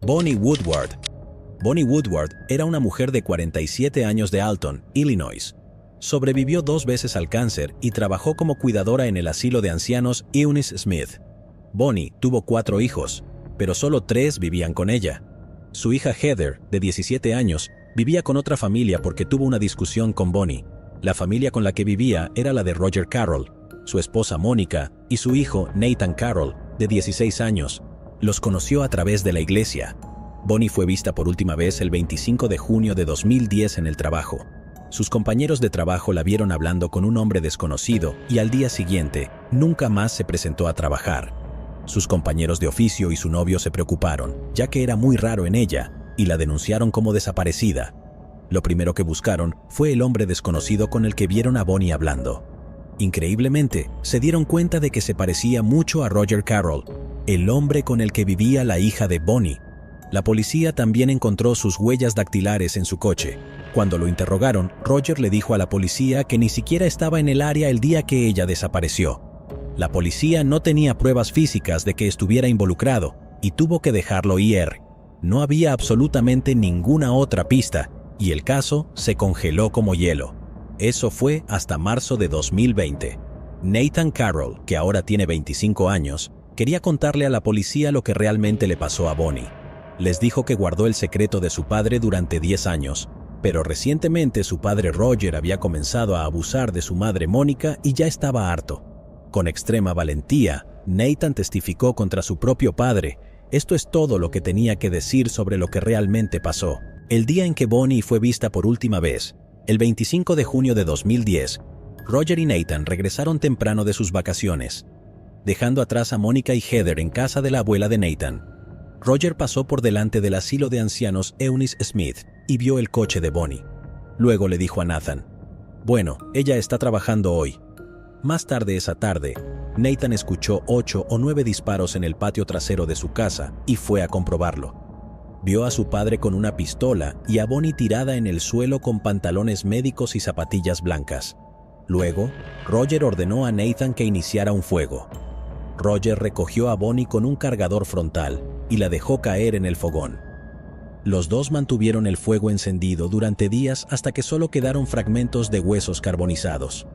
Bonnie Woodward. Bonnie Woodward era una mujer de 47 años de Alton, Illinois. Sobrevivió 2 veces al cáncer y trabajó como cuidadora en el asilo de ancianos Eunice Smith. Bonnie tuvo 4 hijos, pero solo 3 vivían con ella. Su hija Heather, de 17 años, vivía con otra familia porque tuvo una discusión con Bonnie. La familia con la que vivía era la de Roger Carroll, su esposa Mónica y su hijo Nathan Carroll, de 16 años. Los conoció a través de la iglesia. Bonnie fue vista por última vez el 25 de junio de 2010 en el trabajo. Sus compañeros de trabajo la vieron hablando con un hombre desconocido y al día siguiente nunca más se presentó a trabajar. Sus compañeros de oficio y su novio se preocuparon, ya que era muy raro en ella, y la denunciaron como desaparecida. Lo primero que buscaron fue el hombre desconocido con el que vieron a Bonnie hablando. Increíblemente, se dieron cuenta de que se parecía mucho a Roger Carroll, el hombre con el que vivía la hija de Bonnie. La policía también encontró sus huellas dactilares en su coche. Cuando lo interrogaron, Roger le dijo a la policía que ni siquiera estaba en el área el día que ella desapareció. La policía no tenía pruebas físicas de que estuviera involucrado y tuvo que dejarlo ir. No había absolutamente ninguna otra pista y el caso se congeló como hielo. Eso fue hasta marzo de 2020. Nathan Carroll, que ahora tiene 25 años, quería contarle a la policía lo que realmente le pasó a Bonnie. Les dijo que guardó el secreto de su padre durante 10 años, pero recientemente su padre Roger había comenzado a abusar de su madre Mónica y ya estaba harto. Con extrema valentía, Nathan testificó contra su propio padre. Esto es todo lo que tenía que decir sobre lo que realmente pasó. El día en que Bonnie fue vista por última vez, el 25 de junio de 2010, Roger y Nathan regresaron temprano de sus vacaciones, dejando atrás a Mónica y Heather en casa de la abuela de Nathan. Roger pasó por delante del asilo de ancianos Eunice Smith y vio el coche de Bonnie. Luego le dijo a Nathan: «Bueno, ella está trabajando hoy». Más tarde esa tarde, Nathan escuchó 8 o 9 disparos en el patio trasero de su casa y fue a comprobarlo. Vio a su padre con una pistola y a Bonnie tirada en el suelo con pantalones médicos y zapatillas blancas. Luego, Roger ordenó a Nathan que iniciara un fuego. Roger recogió a Bonnie con un cargador frontal y la dejó caer en el fogón. Los dos mantuvieron el fuego encendido durante días hasta que solo quedaron fragmentos de huesos carbonizados.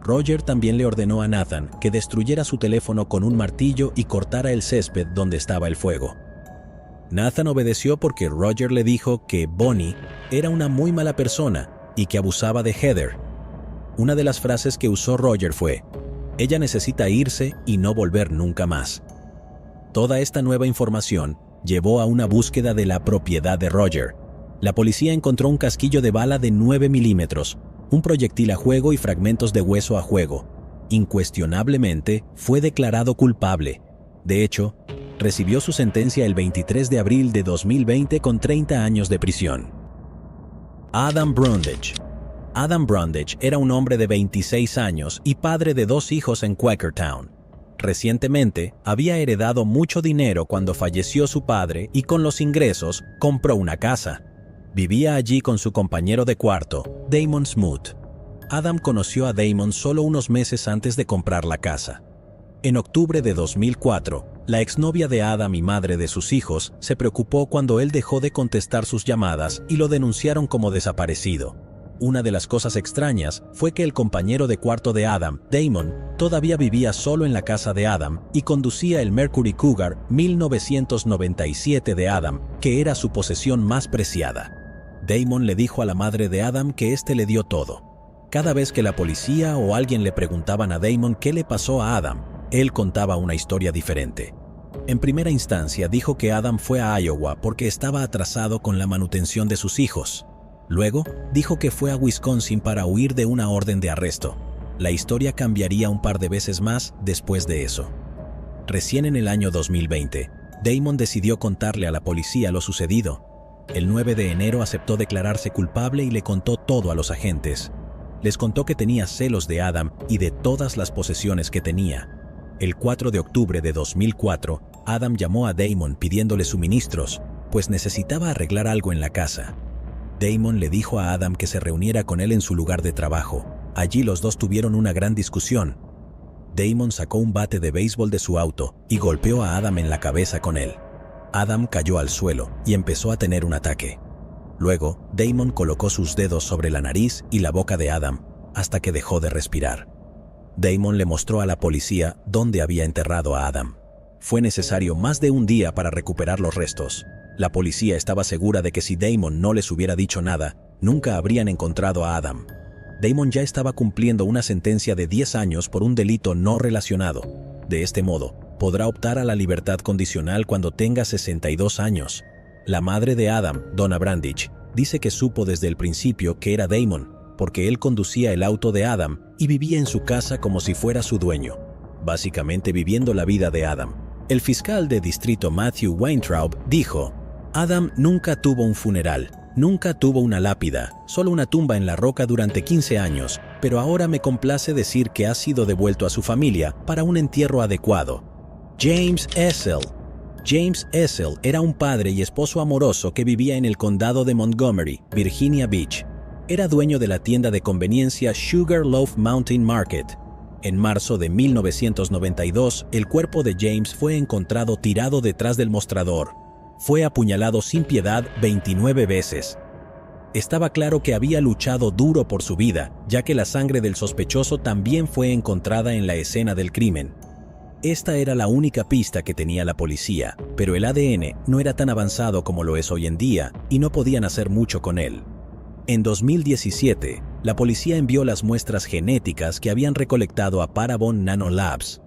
Roger también le ordenó a Nathan que destruyera su teléfono con un martillo y cortara el césped donde estaba el fuego. Nathan obedeció porque Roger le dijo que Bonnie era una muy mala persona y que abusaba de Heather. Una de las frases que usó Roger fue: «Ella necesita irse y no volver nunca más». Toda esta nueva información llevó a una búsqueda de la propiedad de Roger. La policía encontró un casquillo de bala de 9 milímetros, un proyectil a juego y fragmentos de hueso a juego. Incuestionablemente, fue declarado culpable. De hecho, recibió su sentencia el 23 de abril de 2020 con 30 años de prisión. Adam Brundage. Adam Brundage era un hombre de 26 años y padre de 2 hijos en Quakertown. Recientemente, había heredado mucho dinero cuando falleció su padre y con los ingresos compró una casa. Vivía allí con su compañero de cuarto, Damon Smoot. Adam conoció a Damon solo unos meses antes de comprar la casa. En octubre de 2004, la exnovia de Adam y madre de sus hijos se preocupó cuando él dejó de contestar sus llamadas y lo denunciaron como desaparecido. Una de las cosas extrañas fue que el compañero de cuarto de Adam, Damon, todavía vivía solo en la casa de Adam y conducía el Mercury Cougar 1997 de Adam, que era su posesión más preciada. Damon le dijo a la madre de Adam que éste le dio todo. Cada vez que la policía o alguien le preguntaban a Damon qué le pasó a Adam, él contaba una historia diferente. En primera instancia dijo que Adam fue a Iowa porque estaba atrasado con la manutención de sus hijos. Luego, dijo que fue a Wisconsin para huir de una orden de arresto. La historia cambiaría un par de veces más después de eso. Recién en el año 2020, Damon decidió contarle a la policía lo sucedido. El 9 de enero aceptó declararse culpable y le contó todo a los agentes. Les contó que tenía celos de Adam y de todas las posesiones que tenía. El 4 de octubre de 2004, Adam llamó a Damon pidiéndole suministros, pues necesitaba arreglar algo en la casa. Damon le dijo a Adam que se reuniera con él en su lugar de trabajo. Allí los dos tuvieron una gran discusión. Damon sacó un bate de béisbol de su auto y golpeó a Adam en la cabeza con él. Adam cayó al suelo y empezó a tener un ataque. Luego, Damon colocó sus dedos sobre la nariz y la boca de Adam hasta que dejó de respirar. Damon le mostró a la policía dónde había enterrado a Adam. Fue necesario más de un día para recuperar los restos. La policía estaba segura de que si Damon no les hubiera dicho nada, nunca habrían encontrado a Adam. Damon ya estaba cumpliendo una sentencia de 10 años por un delito no relacionado. De este modo, podrá optar a la libertad condicional cuando tenga 62 años. La madre de Adam, Donna Brandich, dice que supo desde el principio que era Damon, porque él conducía el auto de Adam y vivía en su casa como si fuera su dueño, básicamente viviendo la vida de Adam. El fiscal de distrito Matthew Weintraub dijo: Adam nunca tuvo un funeral, nunca tuvo una lápida, solo una tumba en la roca durante 15 años, pero ahora me complace decir que ha sido devuelto a su familia para un entierro adecuado. James Essel. James Essel era un padre y esposo amoroso que vivía en el condado de Montgomery, Virginia Beach. Era dueño de la tienda de conveniencia Sugarloaf Mountain Market. En marzo de 1992, el cuerpo de James fue encontrado tirado detrás del mostrador. Fue apuñalado sin piedad 29 veces. Estaba claro que había luchado duro por su vida, ya que la sangre del sospechoso también fue encontrada en la escena del crimen. Esta era la única pista que tenía la policía, pero el ADN no era tan avanzado como lo es hoy en día y no podían hacer mucho con él. En 2017, la policía envió las muestras genéticas que habían recolectado a Parabon Nanolabs.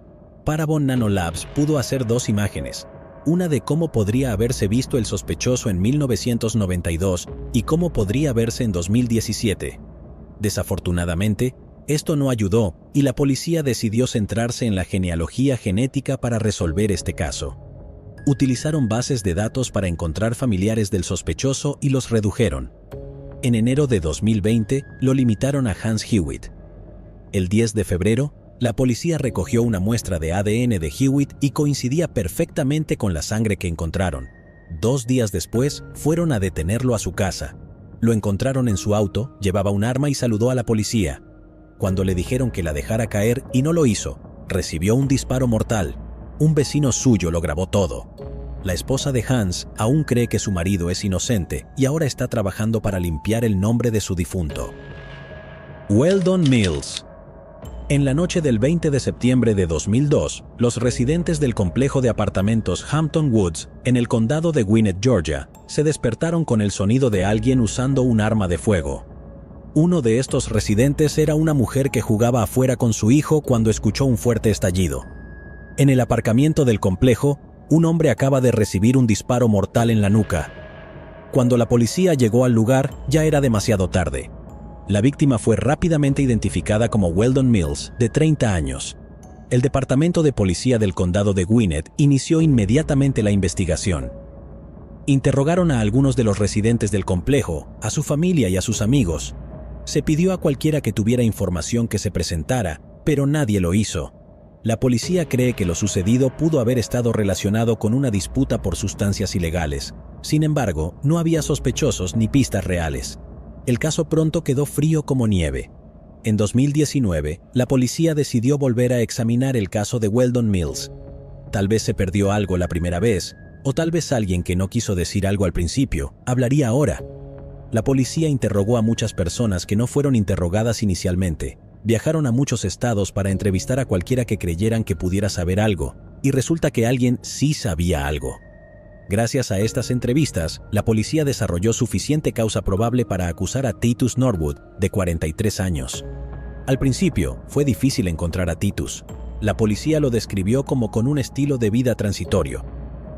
Parabon Nanolabs pudo hacer 2 imágenes, una de cómo podría haberse visto el sospechoso en 1992 y cómo podría verse en 2017. Desafortunadamente, esto no ayudó y la policía decidió centrarse en la genealogía genética para resolver este caso. Utilizaron bases de datos para encontrar familiares del sospechoso y los redujeron. En enero de 2020, lo limitaron a Hans Hewitt. El 10 de febrero, la policía recogió una muestra de ADN de Hewitt y coincidía perfectamente con la sangre que encontraron. 2 días después, fueron a detenerlo a su casa. Lo encontraron en su auto, llevaba un arma y saludó a la policía. Cuando le dijeron que la dejara caer y no lo hizo, recibió un disparo mortal. Un vecino suyo lo grabó todo. La esposa de Hans aún cree que su marido es inocente y ahora está trabajando para limpiar el nombre de su difunto. Weldon Mills. En la noche del 20 de septiembre de 2002, los residentes del complejo de apartamentos Hampton Woods, en el condado de Gwinnett, Georgia, se despertaron con el sonido de alguien usando un arma de fuego. Uno de estos residentes era una mujer que jugaba afuera con su hijo cuando escuchó un fuerte estallido. En el aparcamiento del complejo, un hombre acaba de recibir un disparo mortal en la nuca. Cuando la policía llegó al lugar, ya era demasiado tarde. La víctima fue rápidamente identificada como Weldon Mills, de 30 años. El departamento de policía del condado de Gwinnett inició inmediatamente la investigación. Interrogaron a algunos de los residentes del complejo, a su familia y a sus amigos. Se pidió a cualquiera que tuviera información que se presentara, pero nadie lo hizo. La policía cree que lo sucedido pudo haber estado relacionado con una disputa por sustancias ilegales. Sin embargo, no había sospechosos ni pistas reales. El caso pronto quedó frío como nieve. En 2019, la policía decidió volver a examinar el caso de Weldon Mills. Tal vez se perdió algo la primera vez, o tal vez alguien que no quiso decir algo al principio, hablaría ahora. La policía interrogó a muchas personas que no fueron interrogadas inicialmente. Viajaron a muchos estados para entrevistar a cualquiera que creyeran que pudiera saber algo, y resulta que alguien sí sabía algo. Gracias a estas entrevistas, la policía desarrolló suficiente causa probable para acusar a Titus Norwood, de 43 años. Al principio, fue difícil encontrar a Titus. La policía lo describió como con un estilo de vida transitorio.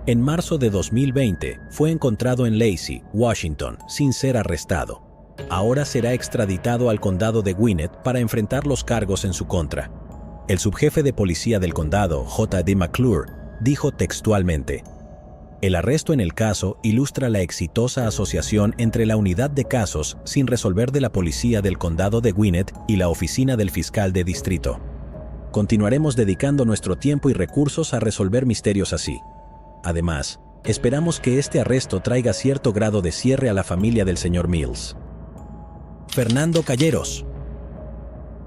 En marzo de 2020, fue encontrado en Lacey, Washington, sin ser arrestado. Ahora será extraditado al condado de Gwinnett para enfrentar los cargos en su contra. El subjefe de policía del condado, J.D. McClure, dijo textualmente: "El arresto en el caso ilustra la exitosa asociación entre la unidad de casos sin resolver de la policía del condado de Gwinnett y la oficina del fiscal de distrito. Continuaremos dedicando nuestro tiempo y recursos a resolver misterios así. Además, esperamos que este arresto traiga cierto grado de cierre a la familia del señor Mills". Fernando Calleros.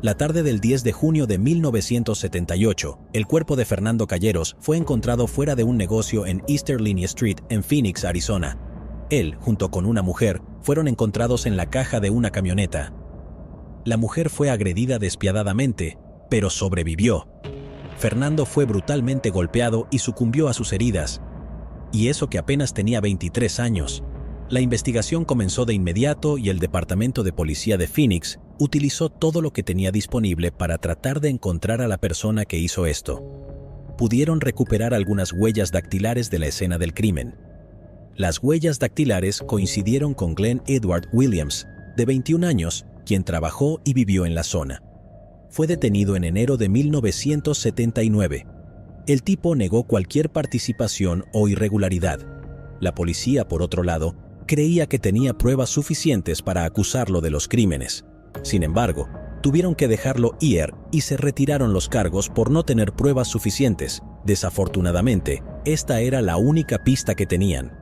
La tarde del 10 de junio de 1978, el cuerpo de Fernando Calleros fue encontrado fuera de un negocio en Easterly Street en Phoenix, Arizona. Él, junto con una mujer, fueron encontrados en la caja de una camioneta. La mujer fue agredida despiadadamente, pero sobrevivió. Fernando fue brutalmente golpeado y sucumbió a sus heridas. Y eso que apenas tenía 23 años. La investigación comenzó de inmediato y el Departamento de Policía de Phoenix utilizó todo lo que tenía disponible para tratar de encontrar a la persona que hizo esto. Pudieron recuperar algunas huellas dactilares de la escena del crimen. Las huellas dactilares coincidieron con Glenn Edward Williams, de 21 años, quien trabajó y vivió en la zona. Fue detenido en enero de 1979. El tipo negó cualquier participación o irregularidad. La policía, por otro lado, creía que tenía pruebas suficientes para acusarlo de los crímenes. Sin embargo, tuvieron que dejarlo ir y se retiraron los cargos por no tener pruebas suficientes. Desafortunadamente, esta era la única pista que tenían.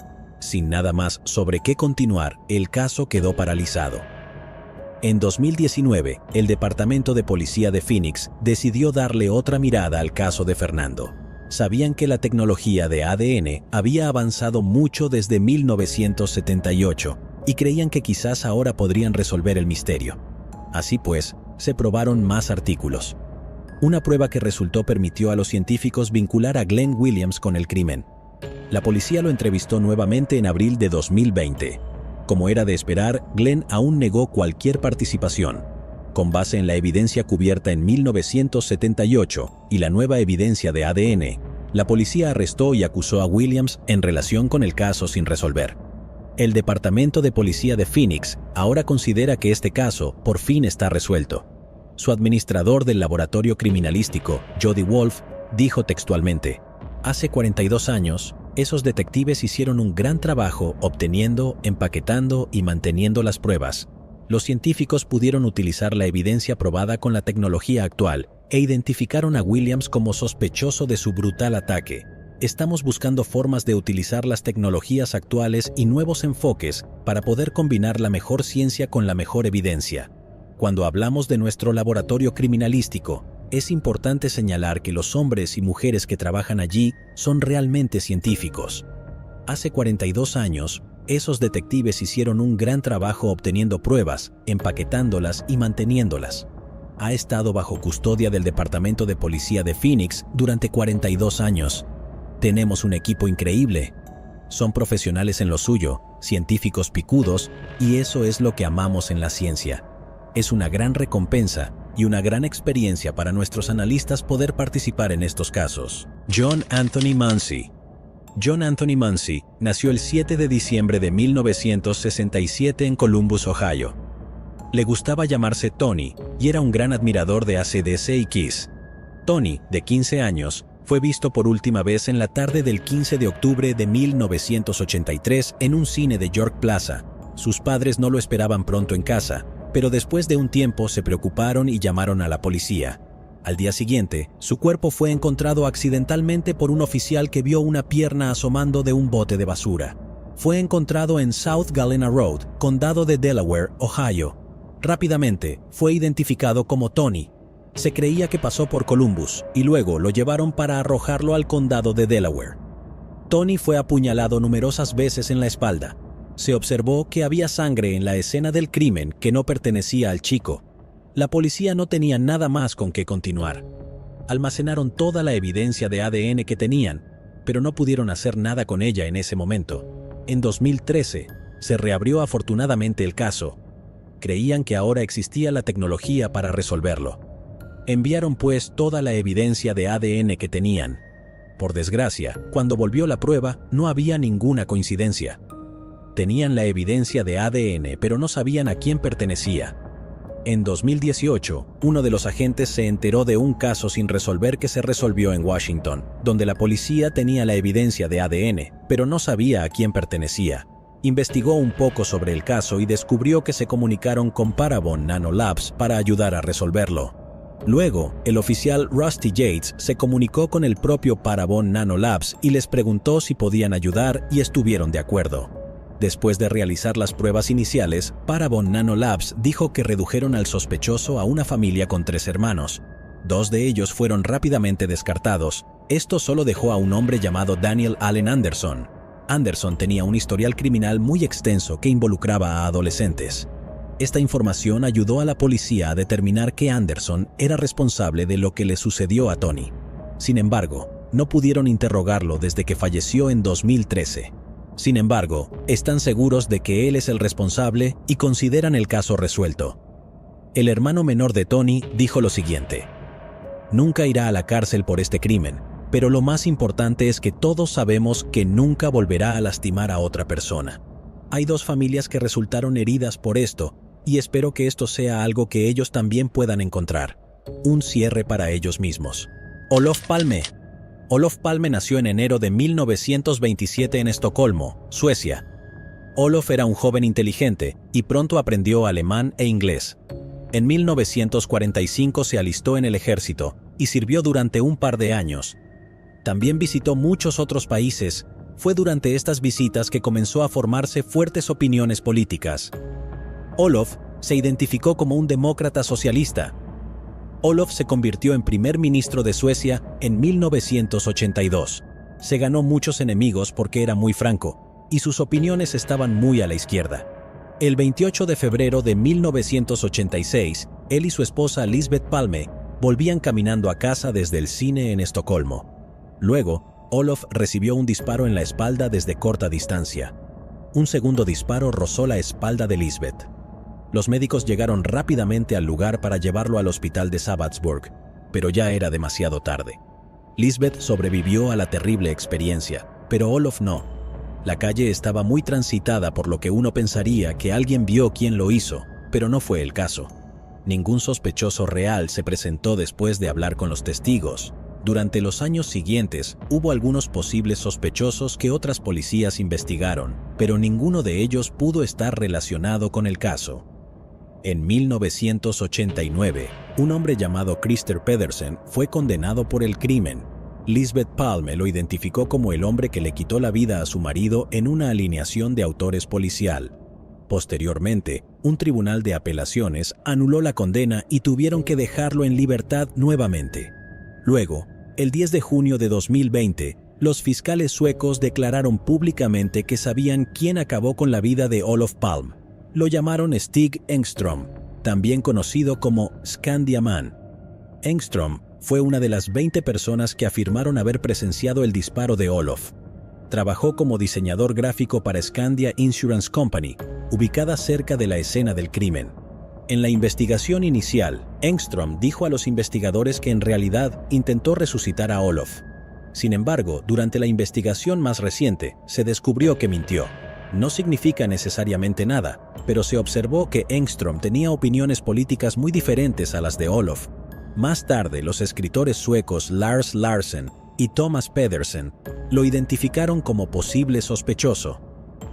Sin nada más sobre qué continuar, el caso quedó paralizado. En 2019, el Departamento de Policía de Phoenix decidió darle otra mirada al caso de Fernando. Sabían que la tecnología de ADN había avanzado mucho desde 1978 y creían que quizás ahora podrían resolver el misterio. Así pues, se probaron más artículos. Una prueba que resultó permitió a los científicos vincular a Glenn Williams con el crimen. La policía lo entrevistó nuevamente en abril de 2020. Como era de esperar, Glenn aún negó cualquier participación. Con base en la evidencia cubierta en 1978 y la nueva evidencia de ADN, la policía arrestó y acusó a Williams en relación con el caso sin resolver. El Departamento de Policía de Phoenix ahora considera que este caso por fin está resuelto. Su administrador del laboratorio criminalístico, Jody Wolf, dijo textualmente: "Hace 42 años, esos detectives hicieron un gran trabajo obteniendo, empaquetando y manteniendo las pruebas. Los científicos pudieron utilizar la evidencia probada con la tecnología actual e identificaron a Williams como sospechoso de su brutal ataque. Estamos buscando formas de utilizar las tecnologías actuales y nuevos enfoques para poder combinar la mejor ciencia con la mejor evidencia. Cuando hablamos de nuestro laboratorio criminalístico, es importante señalar que los hombres y mujeres que trabajan allí son realmente científicos. Hace 42 años, esos detectives hicieron un gran trabajo obteniendo pruebas, empaquetándolas y manteniéndolas. Ha estado bajo custodia del Departamento de Policía de Phoenix durante 42 años. Tenemos un equipo increíble. Son profesionales en lo suyo, científicos picudos, y eso es lo que amamos en la ciencia. Es una gran recompensa y una gran experiencia para nuestros analistas poder participar en estos casos". John Anthony Muncy. John Anthony Muncy nació el 7 de diciembre de 1967 en Columbus, Ohio. Le gustaba llamarse Tony y era un gran admirador de AC/DC y Kiss. Tony, de 15 años, fue visto por última vez en la tarde del 15 de octubre de 1983 en un cine de York Plaza. Sus padres no lo esperaban pronto en casa, pero después de un tiempo se preocuparon y llamaron a la policía. Al día siguiente, su cuerpo fue encontrado accidentalmente por un oficial que vio una pierna asomando de un bote de basura. Fue encontrado en South Galena Road, condado de Delaware, Ohio. Rápidamente, fue identificado como Tony. Se creía que pasó por Columbus y luego lo llevaron para arrojarlo al condado de Delaware. Tony fue apuñalado numerosas veces en la espalda. Se observó que había sangre en la escena del crimen que no pertenecía al chico. La policía no tenía nada más con qué continuar. Almacenaron toda la evidencia de ADN que tenían, pero no pudieron hacer nada con ella en ese momento. En 2013, se reabrió afortunadamente el caso. Creían que ahora existía la tecnología para resolverlo. Enviaron pues toda la evidencia de ADN que tenían. Por desgracia, cuando volvió la prueba, no había ninguna coincidencia. Tenían la evidencia de ADN, pero no sabían a quién pertenecía. En 2018, uno de los agentes se enteró de un caso sin resolver que se resolvió en Washington, donde la policía tenía la evidencia de ADN, pero no sabía a quién pertenecía. Investigó un poco sobre el caso y descubrió que se comunicaron con Parabon Nanolabs para ayudar a resolverlo. Luego, el oficial Rusty Yates se comunicó con el propio Parabon Nanolabs y les preguntó si podían ayudar y estuvieron de acuerdo. Después de realizar las pruebas iniciales, Parabon Nanolabs dijo que redujeron al sospechoso a una familia con 3 hermanos. 2 de ellos fueron rápidamente descartados. Esto solo dejó a un hombre llamado Daniel Allen Anderson. Anderson tenía un historial criminal muy extenso que involucraba a adolescentes. Esta información ayudó a la policía a determinar que Anderson era responsable de lo que le sucedió a Tony. Sin embargo, no pudieron interrogarlo desde que falleció en 2013. Sin embargo, están seguros de que él es el responsable y consideran el caso resuelto. El hermano menor de Tony dijo lo siguiente: "Nunca irá a la cárcel por este crimen, pero lo más importante es que todos sabemos que nunca volverá a lastimar a otra persona. Hay 2 familias que resultaron heridas por esto, y espero que esto sea algo que ellos también puedan encontrar. Un cierre para ellos mismos". Olof Palme. Olof Palme nació en enero de 1927 en Estocolmo, Suecia. Olof era un joven inteligente y pronto aprendió alemán e inglés. En 1945 se alistó en el ejército y sirvió durante un par de años. También visitó muchos otros países. Fue durante estas visitas que comenzó a formarse fuertes opiniones políticas. Olof se identificó como un demócrata socialista. Olof se convirtió en primer ministro de Suecia en 1982. Se ganó muchos enemigos porque era muy franco, y sus opiniones estaban muy a la izquierda. El 28 de febrero de 1986, él y su esposa Lisbeth Palme volvían caminando a casa desde el cine en Estocolmo. Luego, Olof recibió un disparo en la espalda desde corta distancia. Un segundo disparo rozó la espalda de Lisbeth. Los médicos llegaron rápidamente al lugar para llevarlo al hospital de Sabbatsburg, pero ya era demasiado tarde. Lisbeth sobrevivió a la terrible experiencia, pero Olof no. La calle estaba muy transitada, por lo que uno pensaría que alguien vio quién lo hizo, pero no fue el caso. Ningún sospechoso real se presentó después de hablar con los testigos. Durante los años siguientes, hubo algunos posibles sospechosos que otras policías investigaron, pero ninguno de ellos pudo estar relacionado con el caso. En 1989, un hombre llamado Christer Pedersen fue condenado por el crimen. Lisbeth Palme lo identificó como el hombre que le quitó la vida a su marido en una alineación de autores policial. Posteriormente, un tribunal de apelaciones anuló la condena y tuvieron que dejarlo en libertad nuevamente. Luego, el 10 de junio de 2020, los fiscales suecos declararon públicamente que sabían quién acabó con la vida de Olof Palme. Lo llamaron Stig Engström, también conocido como Skandiaman. Engström fue una de las 20 personas que afirmaron haber presenciado el disparo de Olof. Trabajó como diseñador gráfico para Skandia Insurance Company, ubicada cerca de la escena del crimen. En la investigación inicial, Engström dijo a los investigadores que en realidad intentó resucitar a Olof. Sin embargo, durante la investigación más reciente, se descubrió que mintió. No significa necesariamente nada, pero se observó que Engström tenía opiniones políticas muy diferentes a las de Olof. Más tarde, los escritores suecos Lars Larsen y Thomas Pedersen lo identificaron como posible sospechoso.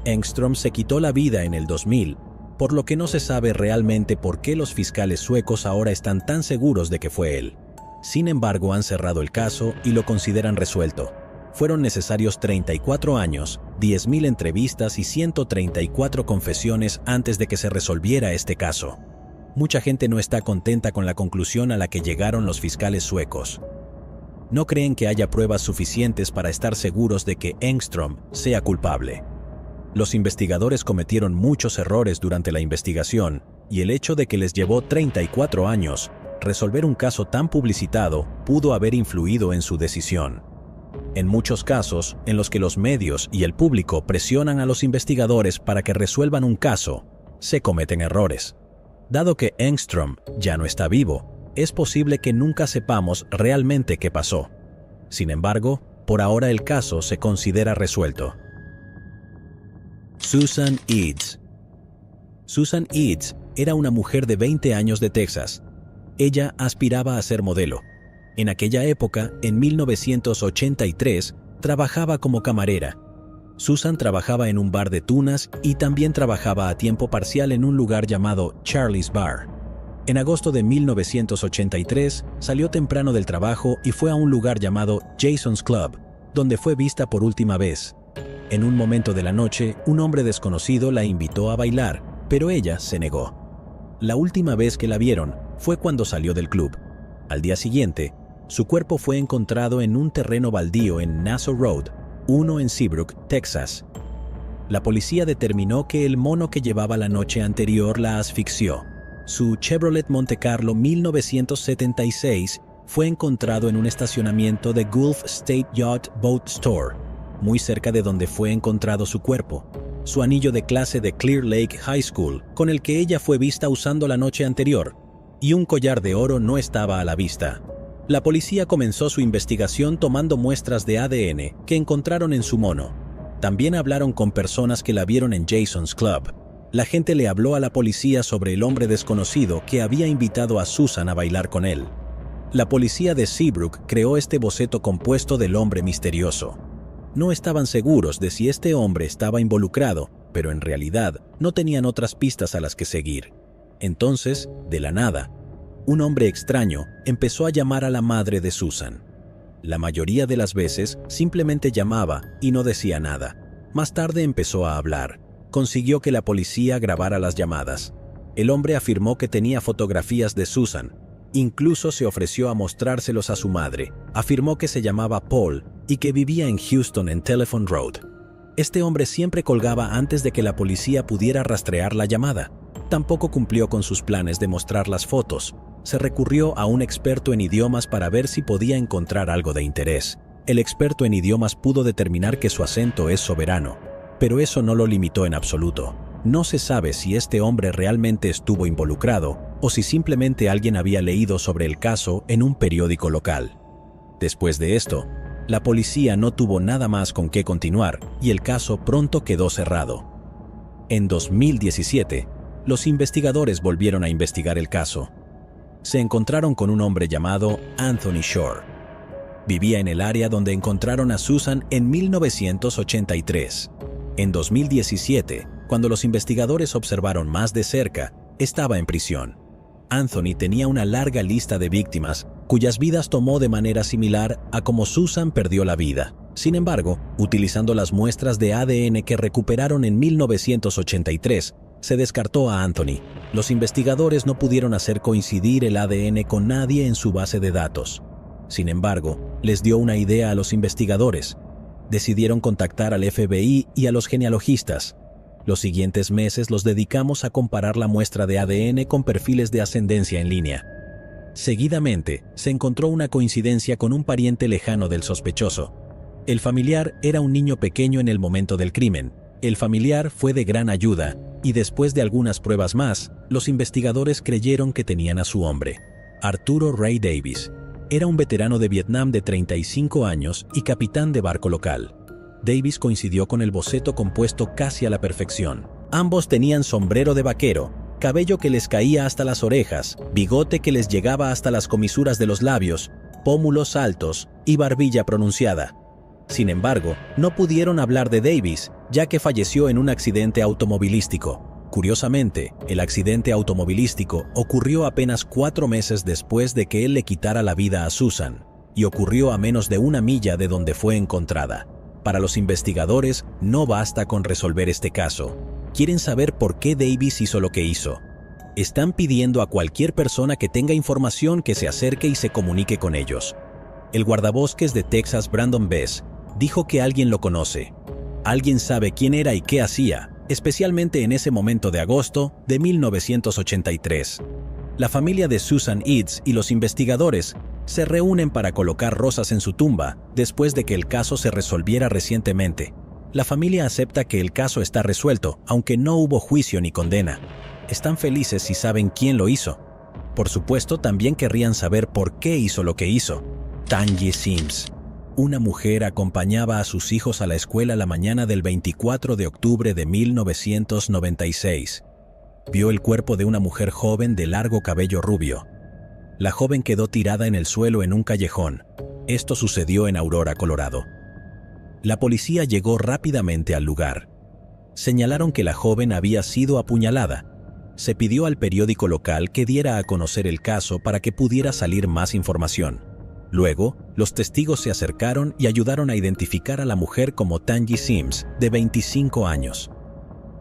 Engström se quitó la vida en el 2000, por lo que no se sabe realmente por qué los fiscales suecos ahora están tan seguros de que fue él. Sin embargo, han cerrado el caso y lo consideran resuelto. Fueron necesarios 34 años, 10.000 entrevistas y 134 confesiones antes de que se resolviera este caso. Mucha gente no está contenta con la conclusión a la que llegaron los fiscales suecos. No creen que haya pruebas suficientes para estar seguros de que Engström sea culpable. Los investigadores cometieron muchos errores durante la investigación, y el hecho de que les llevó 34 años resolver un caso tan publicitado pudo haber influido en su decisión. En muchos casos, en los que los medios y el público presionan a los investigadores para que resuelvan un caso, se cometen errores. Dado que Engström ya no está vivo, es posible que nunca sepamos realmente qué pasó. Sin embargo, por ahora el caso se considera resuelto. Susan Eads. Susan Eads era una mujer de 20 años de Texas. Ella aspiraba a ser modelo. En aquella época, en 1983, trabajaba como camarera. Susan trabajaba en un bar de tunas y también trabajaba a tiempo parcial en un lugar llamado Charlie's Bar. En agosto de 1983, salió temprano del trabajo y fue a un lugar llamado Jason's Club, donde fue vista por última vez. En un momento de la noche, un hombre desconocido la invitó a bailar, pero ella se negó. La última vez que la vieron fue cuando salió del club. Al día siguiente, su cuerpo fue encontrado en un terreno baldío en Nassau Road, uno en Seabrook, Texas. La policía determinó que el mono que llevaba la noche anterior la asfixió. Su Chevrolet Monte Carlo 1976 fue encontrado en un estacionamiento de Gulf State Yacht Boat Store, muy cerca de donde fue encontrado su cuerpo. Su anillo de clase de Clear Lake High School, con el que ella fue vista usando la noche anterior, y un collar de oro no estaba a la vista. La policía comenzó su investigación tomando muestras de ADN que encontraron en su mono. También hablaron con personas que la vieron en Jason's Club. La gente le habló a la policía sobre el hombre desconocido que había invitado a Susan a bailar con él. La policía de Seabrook creó este boceto compuesto del hombre misterioso. No estaban seguros de si este hombre estaba involucrado, pero en realidad no tenían otras pistas a las que seguir. Entonces, de la nada, un hombre extraño empezó a llamar a la madre de Susan. La mayoría de las veces simplemente llamaba y no decía nada. Más tarde empezó a hablar. Consiguió que la policía grabara las llamadas. El hombre afirmó que tenía fotografías de Susan. Incluso se ofreció a mostrárselos a su madre. Afirmó que se llamaba Paul y que vivía en Houston en Telephone Road. Este hombre siempre colgaba antes de que la policía pudiera rastrear la llamada. Tampoco cumplió con sus planes de mostrar las fotos. Se recurrió a un experto en idiomas para ver si podía encontrar algo de interés. El experto en idiomas pudo determinar que su acento es soberano, pero eso no lo limitó en absoluto. No se sabe si este hombre realmente estuvo involucrado o si simplemente alguien había leído sobre el caso en un periódico local. Después de esto, la policía no tuvo nada más con qué continuar y el caso pronto quedó cerrado. En 2017, los investigadores volvieron a investigar el caso. Se encontraron con un hombre llamado Anthony Shore. Vivía en el área donde encontraron a Susan en 1983. En 2017, cuando los investigadores observaron más de cerca, estaba en prisión. Anthony tenía una larga lista de víctimas cuyas vidas tomó de manera similar a como Susan perdió la vida. Sin embargo, utilizando las muestras de ADN que recuperaron en 1983, se descartó a Anthony. Los investigadores no pudieron hacer coincidir el ADN con nadie en su base de datos. Sin embargo, les dio una idea a los investigadores. Decidieron contactar al FBI y a los genealogistas. Los siguientes meses los dedicamos a comparar la muestra de ADN con perfiles de ascendencia en línea. Seguidamente, se encontró una coincidencia con un pariente lejano del sospechoso. El familiar era un niño pequeño en el momento del crimen. El familiar fue de gran ayuda, y después de algunas pruebas más, los investigadores creyeron que tenían a su hombre. Arturo Ray Davis era un veterano de Vietnam de 35 años y capitán de barco local. Davis coincidió con el boceto compuesto casi a la perfección. Ambos tenían sombrero de vaquero, cabello que les caía hasta las orejas, bigote que les llegaba hasta las comisuras de los labios, pómulos altos y barbilla pronunciada. Sin embargo, no pudieron hablar de Davis, ya que falleció en un accidente automovilístico. Curiosamente, el accidente automovilístico ocurrió apenas 4 meses después de que él le quitara la vida a Susan, y ocurrió a menos de 1 milla de donde fue encontrada. Para los investigadores, no basta con resolver este caso. Quieren saber por qué Davis hizo lo que hizo. Están pidiendo a cualquier persona que tenga información que se acerque y se comunique con ellos. El guardabosques de Texas, Brandon Bess, dijo que alguien lo conoce. Alguien sabe quién era y qué hacía, especialmente en ese momento de agosto de 1983. La familia de Susan Eads y los investigadores se reúnen para colocar rosas en su tumba después de que el caso se resolviera recientemente. La familia acepta que el caso está resuelto, aunque no hubo juicio ni condena. Están felices si saben quién lo hizo. Por supuesto, también querrían saber por qué hizo lo que hizo. Tanya Sims. Una mujer acompañaba a sus hijos a la escuela la mañana del 24 de octubre de 1996. Vio el cuerpo de una mujer joven de largo cabello rubio. La joven quedó tirada en el suelo en un callejón. Esto sucedió en Aurora, Colorado. La policía llegó rápidamente al lugar. Señalaron que la joven había sido apuñalada. Se pidió al periódico local que diera a conocer el caso para que pudiera salir más información. Luego, los testigos se acercaron y ayudaron a identificar a la mujer como Tangi Sims, de 25 años.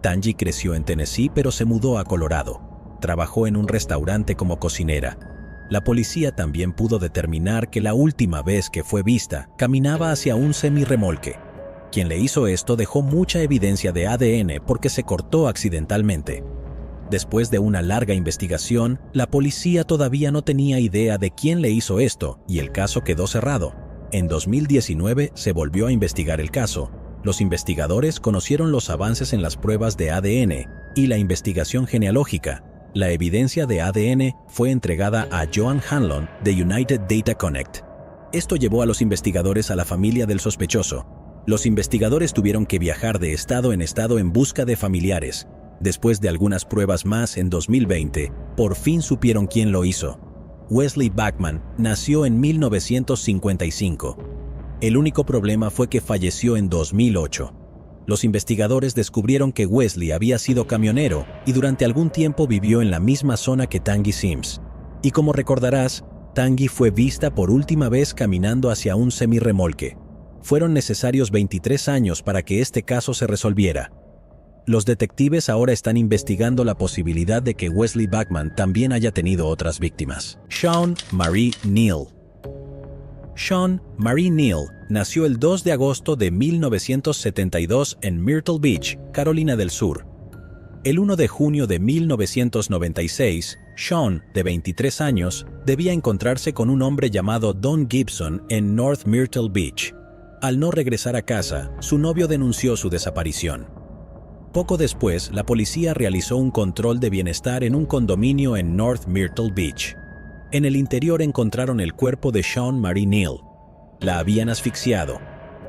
Tangi creció en Tennessee pero se mudó a Colorado. Trabajó en un restaurante como cocinera. La policía también pudo determinar que la última vez que fue vista caminaba hacia un semirremolque. Quien le hizo esto dejó mucha evidencia de ADN porque se cortó accidentalmente. Después de una larga investigación, la policía todavía no tenía idea de quién le hizo esto y el caso quedó cerrado. En 2019 se volvió a investigar el caso. Los investigadores conocieron los avances en las pruebas de ADN y la investigación genealógica. La evidencia de ADN fue entregada a Joan Hanlon de United Data Connect. Esto llevó a los investigadores a la familia del sospechoso. Los investigadores tuvieron que viajar de estado en busca de familiares. Después de algunas pruebas más en 2020, por fin supieron quién lo hizo. Wesley Bachmann nació en 1955. El único problema fue que falleció en 2008. Los investigadores descubrieron que Wesley había sido camionero y durante algún tiempo vivió en la misma zona que Tangi Sims. Y como recordarás, Tangi fue vista por última vez caminando hacia un semirremolque. Fueron necesarios 23 años para que este caso se resolviera. Los detectives ahora están investigando la posibilidad de que Wesley Bachmann también haya tenido otras víctimas. Shawn Marie Neal. Shawn Marie Neal nació el 2 de agosto de 1972 en Myrtle Beach, Carolina del Sur. El 1 de junio de 1996, Shawn, de 23 años, debía encontrarse con un hombre llamado Don Gibson en North Myrtle Beach. Al no regresar a casa, su novio denunció su desaparición. Poco después, la policía realizó un control de bienestar en un condominio en North Myrtle Beach. En el interior encontraron el cuerpo de Shawn Marie Neal. La habían asfixiado.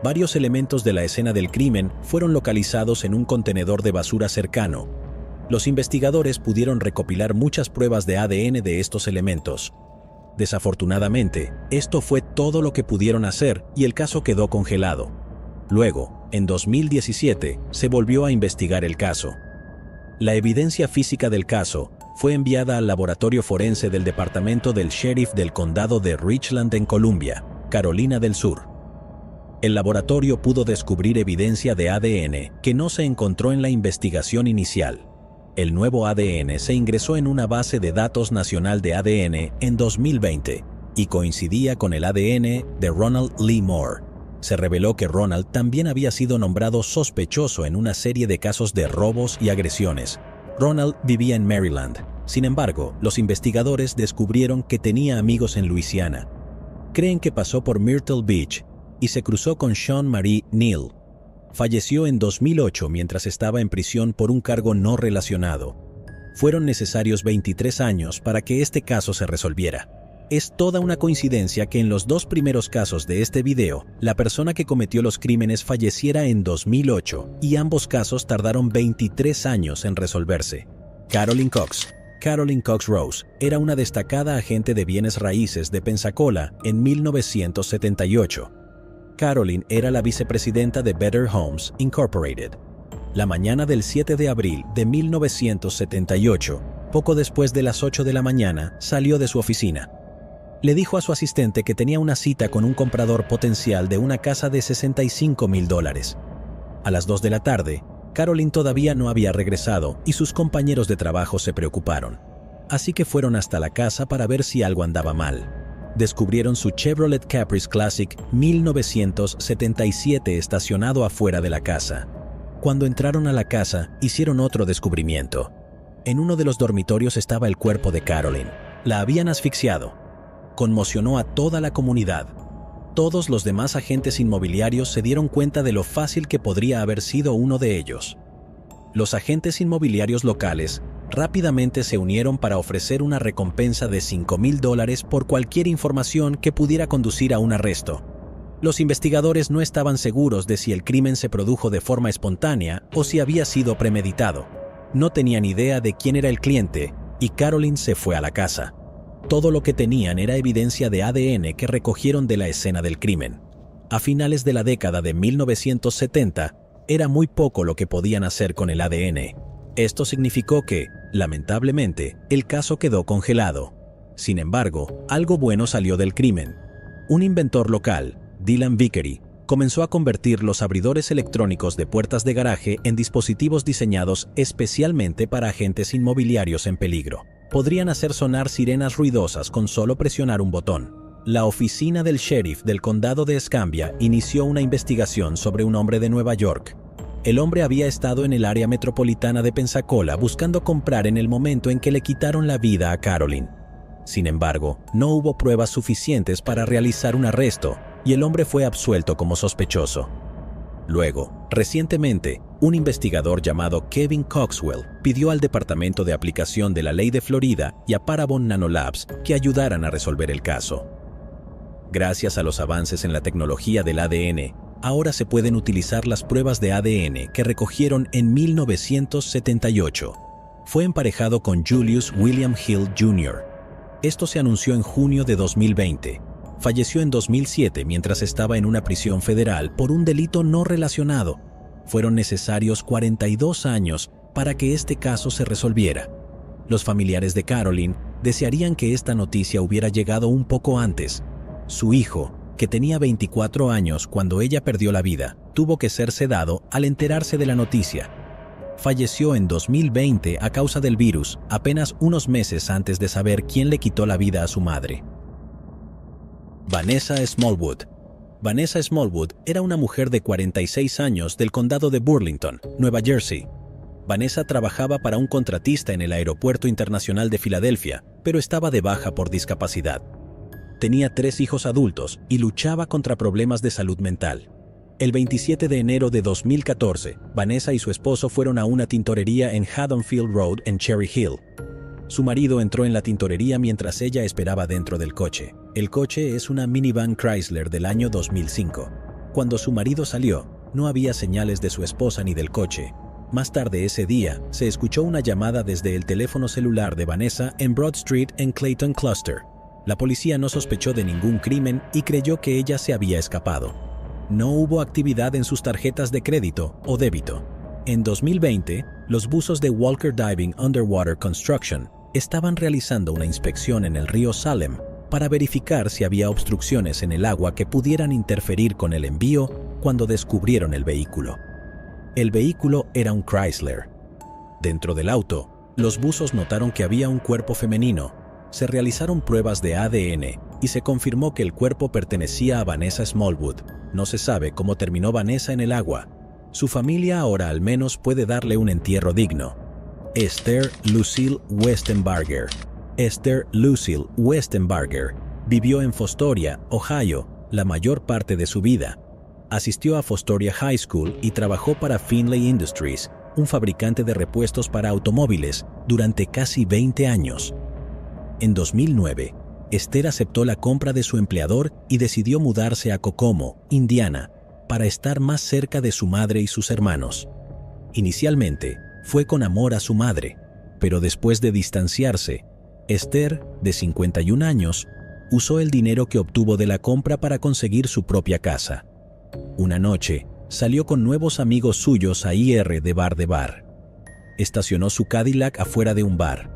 Varios elementos de la escena del crimen fueron localizados en un contenedor de basura cercano. Los investigadores pudieron recopilar muchas pruebas de ADN de estos elementos. Desafortunadamente, esto fue todo lo que pudieron hacer y el caso quedó congelado. Luego, en 2017, se volvió a investigar el caso. La evidencia física del caso fue enviada al laboratorio forense del departamento del sheriff del condado de Richland en Columbia, Carolina del Sur. El laboratorio pudo descubrir evidencia de ADN que no se encontró en la investigación inicial. El nuevo ADN se ingresó en una base de datos nacional de ADN en 2020 y coincidía con el ADN de Ronald Lee Moore. Se reveló que Ronald también había sido nombrado sospechoso en una serie de casos de robos y agresiones. Ronald vivía en Maryland. Sin embargo, los investigadores descubrieron que tenía amigos en Luisiana. Creen que pasó por Myrtle Beach y se cruzó con Shawn Marie Neal. Falleció en 2008 mientras estaba en prisión por un cargo no relacionado. Fueron necesarios 23 años para que este caso se resolviera. Es toda una coincidencia que en los dos primeros casos de este video, la persona que cometió los crímenes falleciera en 2008 y ambos casos tardaron 23 años en resolverse. Carolyn Cox. Carolyn Cox Rose era una destacada agente de bienes raíces de Pensacola en 1978. Carolyn era la vicepresidenta de Better Homes, Incorporated. La mañana del 7 de abril de 1978, poco después de las 8 de la mañana, salió de su oficina. Le dijo a su asistente que tenía una cita con un comprador potencial de una casa de $65,000. A las 2 de la tarde, Carolyn todavía no había regresado y sus compañeros de trabajo se preocuparon. Así que fueron hasta la casa para ver si algo andaba mal. Descubrieron su Chevrolet Caprice Classic 1977 estacionado afuera de la casa. Cuando entraron a la casa, hicieron otro descubrimiento. En uno de los dormitorios estaba el cuerpo de Carolyn. La habían asfixiado. Conmocionó a toda la comunidad. Todos los demás agentes inmobiliarios se dieron cuenta de lo fácil que podría haber sido uno de ellos. Los agentes inmobiliarios locales rápidamente se unieron para ofrecer una recompensa de $5,000 por cualquier información que pudiera conducir a un arresto. Los investigadores no estaban seguros de si el crimen se produjo de forma espontánea o si había sido premeditado. No tenían idea de quién era el cliente y Carolyn se fue a la casa. Todo lo que tenían era evidencia de ADN que recogieron de la escena del crimen. A finales de la década de 1970, era muy poco lo que podían hacer con el ADN. Esto significó que, lamentablemente, el caso quedó congelado. Sin embargo, algo bueno salió del crimen. Un inventor local, Dylan Vickery, comenzó a convertir los abridores electrónicos de puertas de garaje en dispositivos diseñados especialmente para agentes inmobiliarios en peligro. Podrían hacer sonar sirenas ruidosas con solo presionar un botón. La oficina del sheriff del condado de Escambia inició una investigación sobre un hombre de Nueva York. El hombre había estado en el área metropolitana de Pensacola buscando comprar en el momento en que le quitaron la vida a Carolyn. Sin embargo, no hubo pruebas suficientes para realizar un arresto y el hombre fue absuelto como sospechoso. Luego, recientemente, un investigador llamado Kevin Coxwell pidió al Departamento de Aplicación de la Ley de Florida y a Parabon Nanolabs que ayudaran a resolver el caso. Gracias a los avances en la tecnología del ADN, ahora se pueden utilizar las pruebas de ADN que recogieron en 1978. Fue emparejado con Julius William Hill Jr. Esto se anunció en junio de 2020. Falleció en 2007 mientras estaba en una prisión federal por un delito no relacionado. Fueron necesarios 42 años para que este caso se resolviera. Los familiares de Carolyn desearían que esta noticia hubiera llegado un poco antes. Su hijo, que tenía 24 años cuando ella perdió la vida, tuvo que ser sedado al enterarse de la noticia. Falleció en 2020 a causa del virus, apenas unos meses antes de saber quién le quitó la vida a su madre. Vanessa Smallwood. Vanessa Smallwood era una mujer de 46 años del condado de Burlington, Nueva Jersey. Vanessa trabajaba para un contratista en el Aeropuerto Internacional de Filadelfia, pero estaba de baja por discapacidad. Tenía 3 hijos adultos y luchaba contra problemas de salud mental. El 27 de enero de 2014, Vanessa y su esposo fueron a una tintorería en Haddonfield Road en Cherry Hill. Su marido entró en la tintorería mientras ella esperaba dentro del coche. El coche es una minivan Chrysler del año 2005. Cuando su marido salió, no había señales de su esposa ni del coche. Más tarde ese día, se escuchó una llamada desde el teléfono celular de Vanessa en Broad Street en Clayton Cluster. La policía no sospechó de ningún crimen y creyó que ella se había escapado. No hubo actividad en sus tarjetas de crédito o débito. En 2020, los buzos de Walker Diving Underwater Construction estaban realizando una inspección en el río Salem para verificar si había obstrucciones en el agua que pudieran interferir con el envío cuando descubrieron el vehículo. El vehículo era un Chrysler. Dentro del auto, los buzos notaron que había un cuerpo femenino. Se realizaron pruebas de ADN y se confirmó que el cuerpo pertenecía a Vanessa Smallwood. No se sabe cómo terminó Vanessa en el agua. Su familia ahora al menos puede darle un entierro digno. Esther Lucille Westenbarger. Esther Lucille Westenbarger vivió en Fostoria, Ohio, la mayor parte de su vida. Asistió a Fostoria High School y trabajó para Finlay Industries, un fabricante de repuestos para automóviles, durante casi 20 años. En 2009, Esther aceptó la compra de su empleador y decidió mudarse a Kokomo, Indiana, para estar más cerca de su madre y sus hermanos. Inicialmente, fue con amor a su madre, pero después de distanciarse, Esther, de 51 años, usó el dinero que obtuvo de la compra para conseguir su propia casa. Una noche, salió con nuevos amigos suyos a ir de bar. Estacionó su Cadillac afuera de un bar.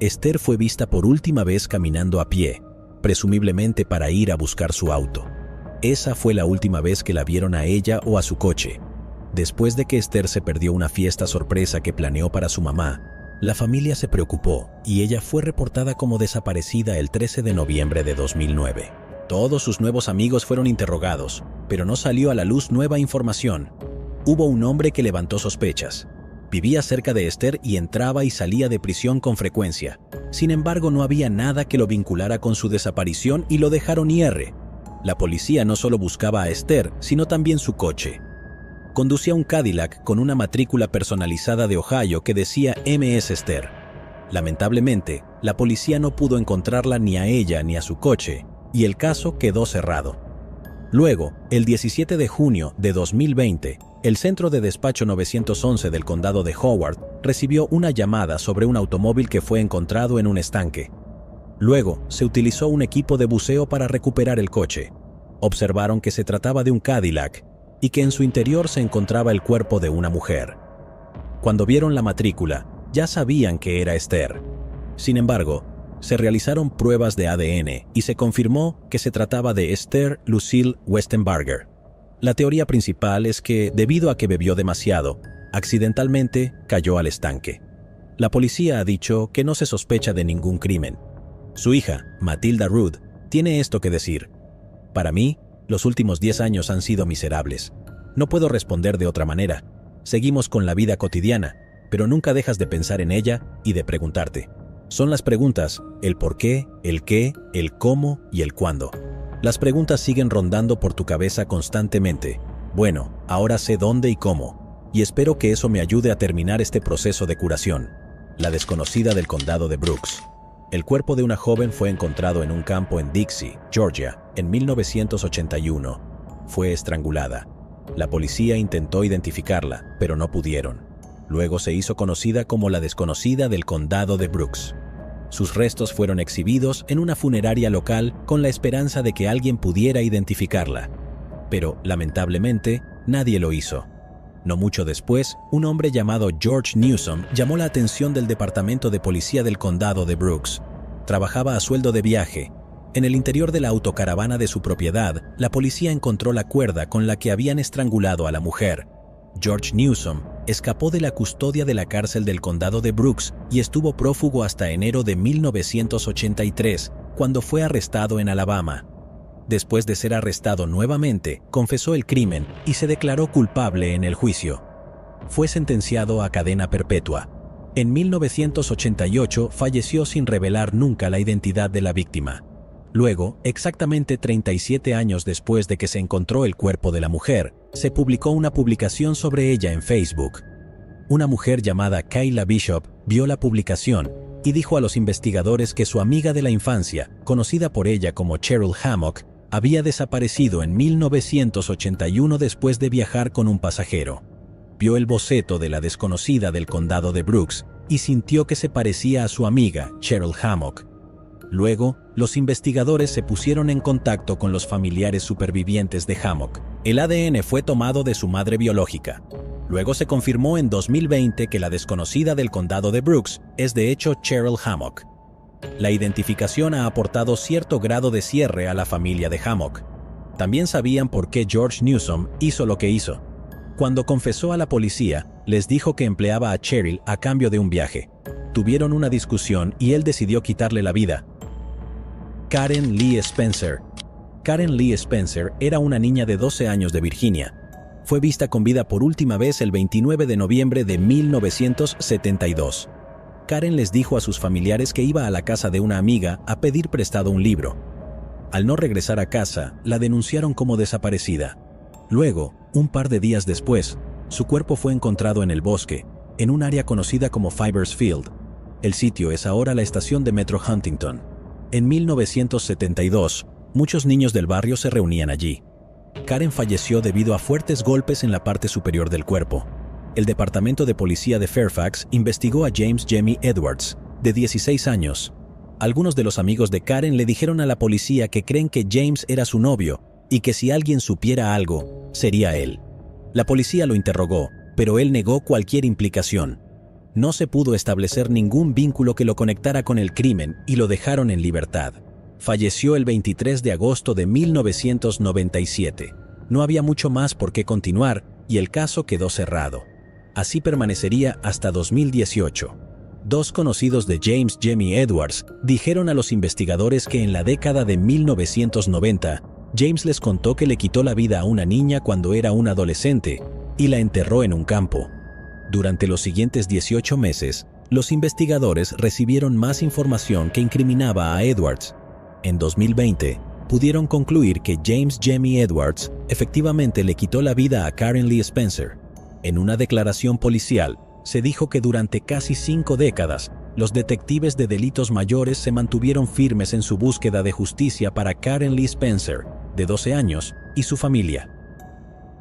Esther fue vista por última vez caminando a pie, presumiblemente para ir a buscar su auto. Esa fue la última vez que la vieron a ella o a su coche. Después de que Esther se perdió una fiesta sorpresa que planeó para su mamá, la familia se preocupó y ella fue reportada como desaparecida el 13 de noviembre de 2009. Todos sus nuevos amigos fueron interrogados, pero no salió a la luz nueva información. Hubo un hombre que levantó sospechas. Vivía cerca de Esther y entraba y salía de prisión con frecuencia. Sin embargo, no había nada que lo vinculara con su desaparición y lo dejaron ir. La policía no solo buscaba a Esther, sino también su coche. Conducía un Cadillac con una matrícula personalizada de Ohio que decía MS Esther. Lamentablemente, la policía no pudo encontrarla ni a ella ni a su coche, y el caso quedó cerrado. Luego, el 17 de junio de 2020, el Centro de Despacho 911 del Condado de Howard recibió una llamada sobre un automóvil que fue encontrado en un estanque. Luego, se utilizó un equipo de buceo para recuperar el coche. Observaron que se trataba de un Cadillac y que en su interior se encontraba el cuerpo de una mujer. Cuando vieron la matrícula, ya sabían que era Esther. Sin embargo, Se realizaron pruebas de ADN y se confirmó que se trataba de Esther Lucille Westenbarger. La teoría principal es que, debido a que bebió demasiado, accidentalmente cayó al estanque. La policía ha dicho que no se sospecha de ningún crimen. Su hija, Matilda Rood, tiene esto que decir: «Para mí, los últimos 10 años han sido miserables. No puedo responder de otra manera. Seguimos con la vida cotidiana, pero nunca dejas de pensar en ella y de preguntarte. Son las preguntas, el por qué, el qué, el cómo y el cuándo. Las preguntas siguen rondando por tu cabeza constantemente. Bueno, ahora sé dónde y cómo, y espero que eso me ayude a terminar este proceso de curación». La desconocida del condado de Brooks. El cuerpo de una joven fue encontrado en un campo en Dixie, Georgia, en 1981. Fue estrangulada. La policía intentó identificarla, pero no pudieron. Luego se hizo conocida como la desconocida del condado de Brooks. Sus restos fueron exhibidos en una funeraria local con la esperanza de que alguien pudiera identificarla. Pero, lamentablemente, nadie lo hizo. No mucho después, un hombre llamado George Newsom llamó la atención del Departamento de Policía del Condado de Brooks. Trabajaba a sueldo de viaje. En el interior de la autocaravana de su propiedad, la policía encontró la cuerda con la que habían estrangulado a la mujer. George Newsom escapó de la custodia de la cárcel del condado de Brooks y estuvo prófugo hasta enero de 1983, cuando fue arrestado en Alabama. Después de ser arrestado nuevamente, confesó el crimen y se declaró culpable en el juicio. Fue sentenciado a cadena perpetua. En 1988 falleció sin revelar nunca la identidad de la víctima. Luego, exactamente 37 años después de que se encontró el cuerpo de la mujer, se publicó una publicación sobre ella en Facebook. Una mujer llamada Kayla Bishop vio la publicación y dijo a los investigadores que su amiga de la infancia, conocida por ella como Cheryl Hammock, había desaparecido en 1981 después de viajar con un pasajero. Vio el boceto de la desconocida del condado de Brooks y sintió que se parecía a su amiga, Cheryl Hammock. Luego, los investigadores se pusieron en contacto con los familiares supervivientes de Hammock. El ADN fue tomado de su madre biológica. Luego se confirmó en 2020 que la desconocida del condado de Brooks es de hecho Cheryl Hammock. La identificación ha aportado cierto grado de cierre a la familia de Hammock. También sabían por qué George Newsom hizo lo que hizo. Cuando confesó a la policía, les dijo que empleaba a Cheryl a cambio de un viaje. Tuvieron una discusión y él decidió quitarle la vida. Karen Lee Spencer. Karen Lee Spencer era una niña de 12 años de Virginia. Fue vista con vida por última vez el 29 de noviembre de 1972. Karen les dijo a sus familiares que iba a la casa de una amiga a pedir prestado un libro. Al no regresar a casa, la denunciaron como desaparecida. Luego, un par de días después, su cuerpo fue encontrado en el bosque, en un área conocida como Fibers Field. El sitio es ahora la estación de Metro Huntington. En 1972, muchos niños del barrio se reunían allí. Karen falleció debido a fuertes golpes en la parte superior del cuerpo. El Departamento de Policía de Fairfax investigó a James Jamie Edwards, de 16 años. Algunos de los amigos de Karen le dijeron a la policía que creen que James era su novio y que si alguien supiera algo, sería él. La policía lo interrogó, pero él negó cualquier implicación. No se pudo establecer ningún vínculo que lo conectara con el crimen y lo dejaron en libertad. Falleció el 23 de agosto de 1997. No había mucho más por qué continuar y el caso quedó cerrado. Así permanecería hasta 2018. Dos conocidos de James Jamie Edwards dijeron a los investigadores que en la década de 1990, James les contó que le quitó la vida a una niña cuando era un adolescente y la enterró en un campo. Durante los siguientes 18 meses, los investigadores recibieron más información que incriminaba a Edwards. En 2020, pudieron concluir que James Jamie Edwards efectivamente le quitó la vida a Karen Lee Spencer. En una declaración policial, se dijo que durante casi 5 décadas, los detectives de delitos mayores se mantuvieron firmes en su búsqueda de justicia para Karen Lee Spencer, de 12 años, y su familia.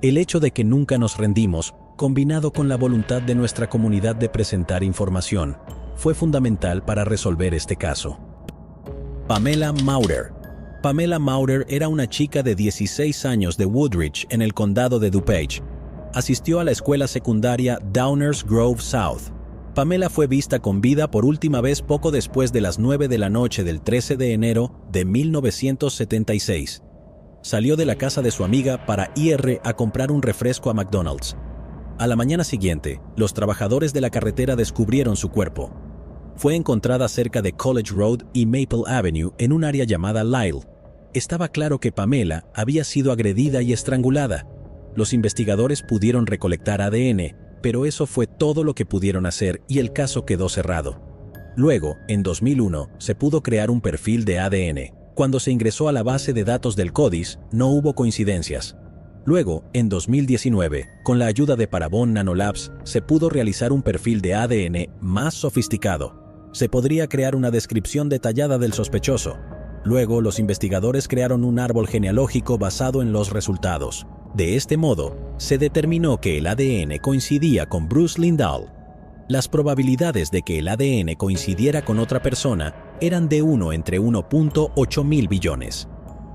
El hecho de que nunca nos rendimos, combinado con la voluntad de nuestra comunidad de presentar información, fue fundamental para resolver este caso. Pamela Maurer. Pamela Maurer era una chica de 16 años de Woodridge, en el condado de DuPage. Asistió a la escuela secundaria Downers Grove South. Pamela fue vista con vida por última vez poco después de las 9 de la noche del 13 de enero de 1976. Salió de la casa de su amiga para ir a comprar un refresco a McDonald's. A la mañana siguiente, los trabajadores de la carretera descubrieron su cuerpo. Fue encontrada cerca de College Road y Maple Avenue en un área llamada Lyle. Estaba claro que Pamela había sido agredida y estrangulada. Los investigadores pudieron recolectar ADN, pero eso fue todo lo que pudieron hacer y el caso quedó cerrado. Luego, en 2001, se pudo crear un perfil de ADN. Cuando se ingresó a la base de datos del CODIS, no hubo coincidencias. Luego, en 2019, con la ayuda de Parabon Nanolabs, se pudo realizar un perfil de ADN más sofisticado. Se podría crear una descripción detallada del sospechoso. Luego, los investigadores crearon un árbol genealógico basado en los resultados. De este modo, se determinó que el ADN coincidía con Bruce Lindahl. Las probabilidades de que el ADN coincidiera con otra persona eran de 1 entre 1.8 mil billones.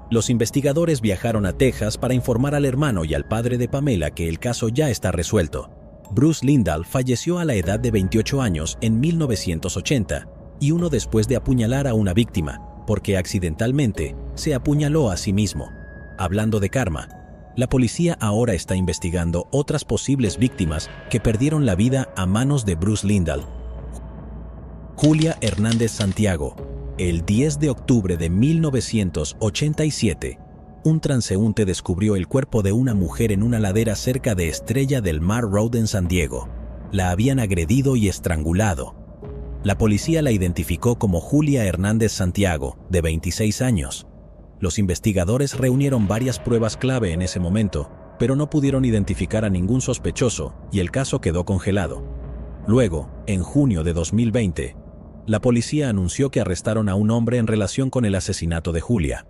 Los investigadores viajaron a Texas para informar al hermano y al padre de Pamela que el caso ya está resuelto. Bruce Lindahl falleció a la edad de 28 años en 1980, y uno después de apuñalar a una víctima, porque accidentalmente se apuñaló a sí mismo. Hablando de karma, la policía ahora está investigando otras posibles víctimas que perdieron la vida a manos de Bruce Lindahl. Julia Hernández Santiago. El 10 de octubre de 1987, un transeúnte descubrió el cuerpo de una mujer en una ladera cerca de Estrella del Mar Road en San Diego. La habían agredido y estrangulado. La policía la identificó como Julia Hernández Santiago, de 26 años. Los investigadores reunieron varias pruebas clave en ese momento, pero no pudieron identificar a ningún sospechoso y el caso quedó congelado. Luego, en junio de 2020, la policía anunció que arrestaron a un hombre en relación con el asesinato de Julia.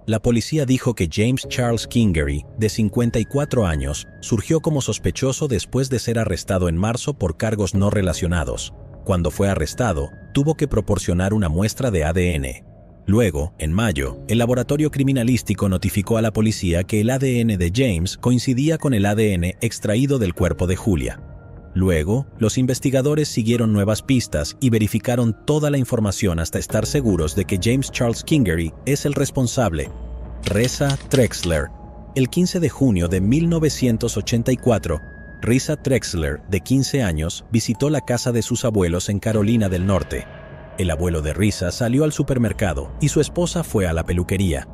La policía dijo que James Charles Kingery, de 54 años, surgió como sospechoso después de ser arrestado en marzo por cargos no relacionados. Cuando fue arrestado, tuvo que proporcionar una muestra de ADN. Luego, en mayo, el laboratorio criminalístico notificó a la policía que el ADN de James coincidía con el ADN extraído del cuerpo de Julia. Luego, los investigadores siguieron nuevas pistas y verificaron toda la información hasta estar seguros de que James Charles Kingery es el responsable. Reza Trexler. El 15 de junio de 1984, Risa Trexler, de 15 años, visitó la casa de sus abuelos en Carolina del Norte. El abuelo de Risa salió al supermercado y su esposa fue a la peluquería.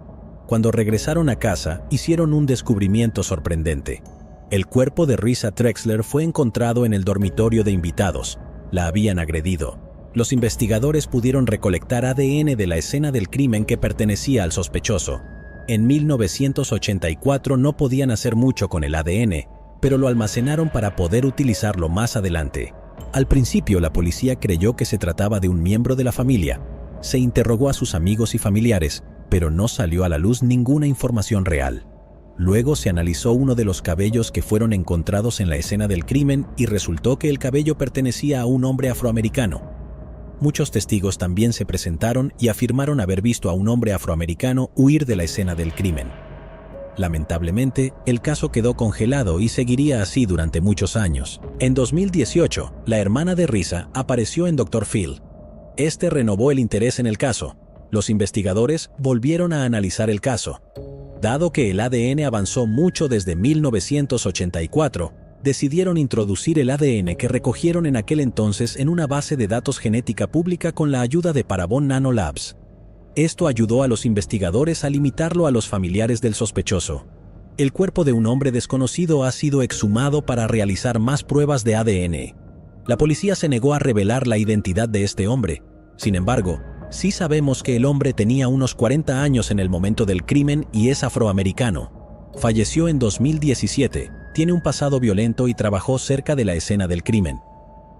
Cuando regresaron a casa, hicieron un descubrimiento sorprendente. El cuerpo de Risa Trexler fue encontrado en el dormitorio de invitados. La habían agredido. Los investigadores pudieron recolectar ADN de la escena del crimen que pertenecía al sospechoso. En 1984 no podían hacer mucho con el ADN, pero lo almacenaron para poder utilizarlo más adelante. Al principio, la policía creyó que se trataba de un miembro de la familia. Se interrogó a sus amigos y familiares, pero no salió a la luz ninguna información real. Luego se analizó uno de los cabellos que fueron encontrados en la escena del crimen y resultó que el cabello pertenecía a un hombre afroamericano. Muchos testigos también se presentaron y afirmaron haber visto a un hombre afroamericano huir de la escena del crimen. Lamentablemente, el caso quedó congelado y seguiría así durante muchos años. En 2018, la hermana de Risa apareció en Dr. Phil. Este renovó el interés en el caso. Los investigadores volvieron a analizar el caso. Dado que el ADN avanzó mucho desde 1984, decidieron introducir el ADN que recogieron en aquel entonces en una base de datos genética pública con la ayuda de Parabon Nanolabs. Esto ayudó a los investigadores a limitarlo a los familiares del sospechoso. El cuerpo de un hombre desconocido ha sido exhumado para realizar más pruebas de ADN. La policía se negó a revelar la identidad de este hombre. Sin embargo, sí sabemos que el hombre tenía unos 40 años en el momento del crimen y es afroamericano. Falleció en 2017, tiene un pasado violento y trabajó cerca de la escena del crimen.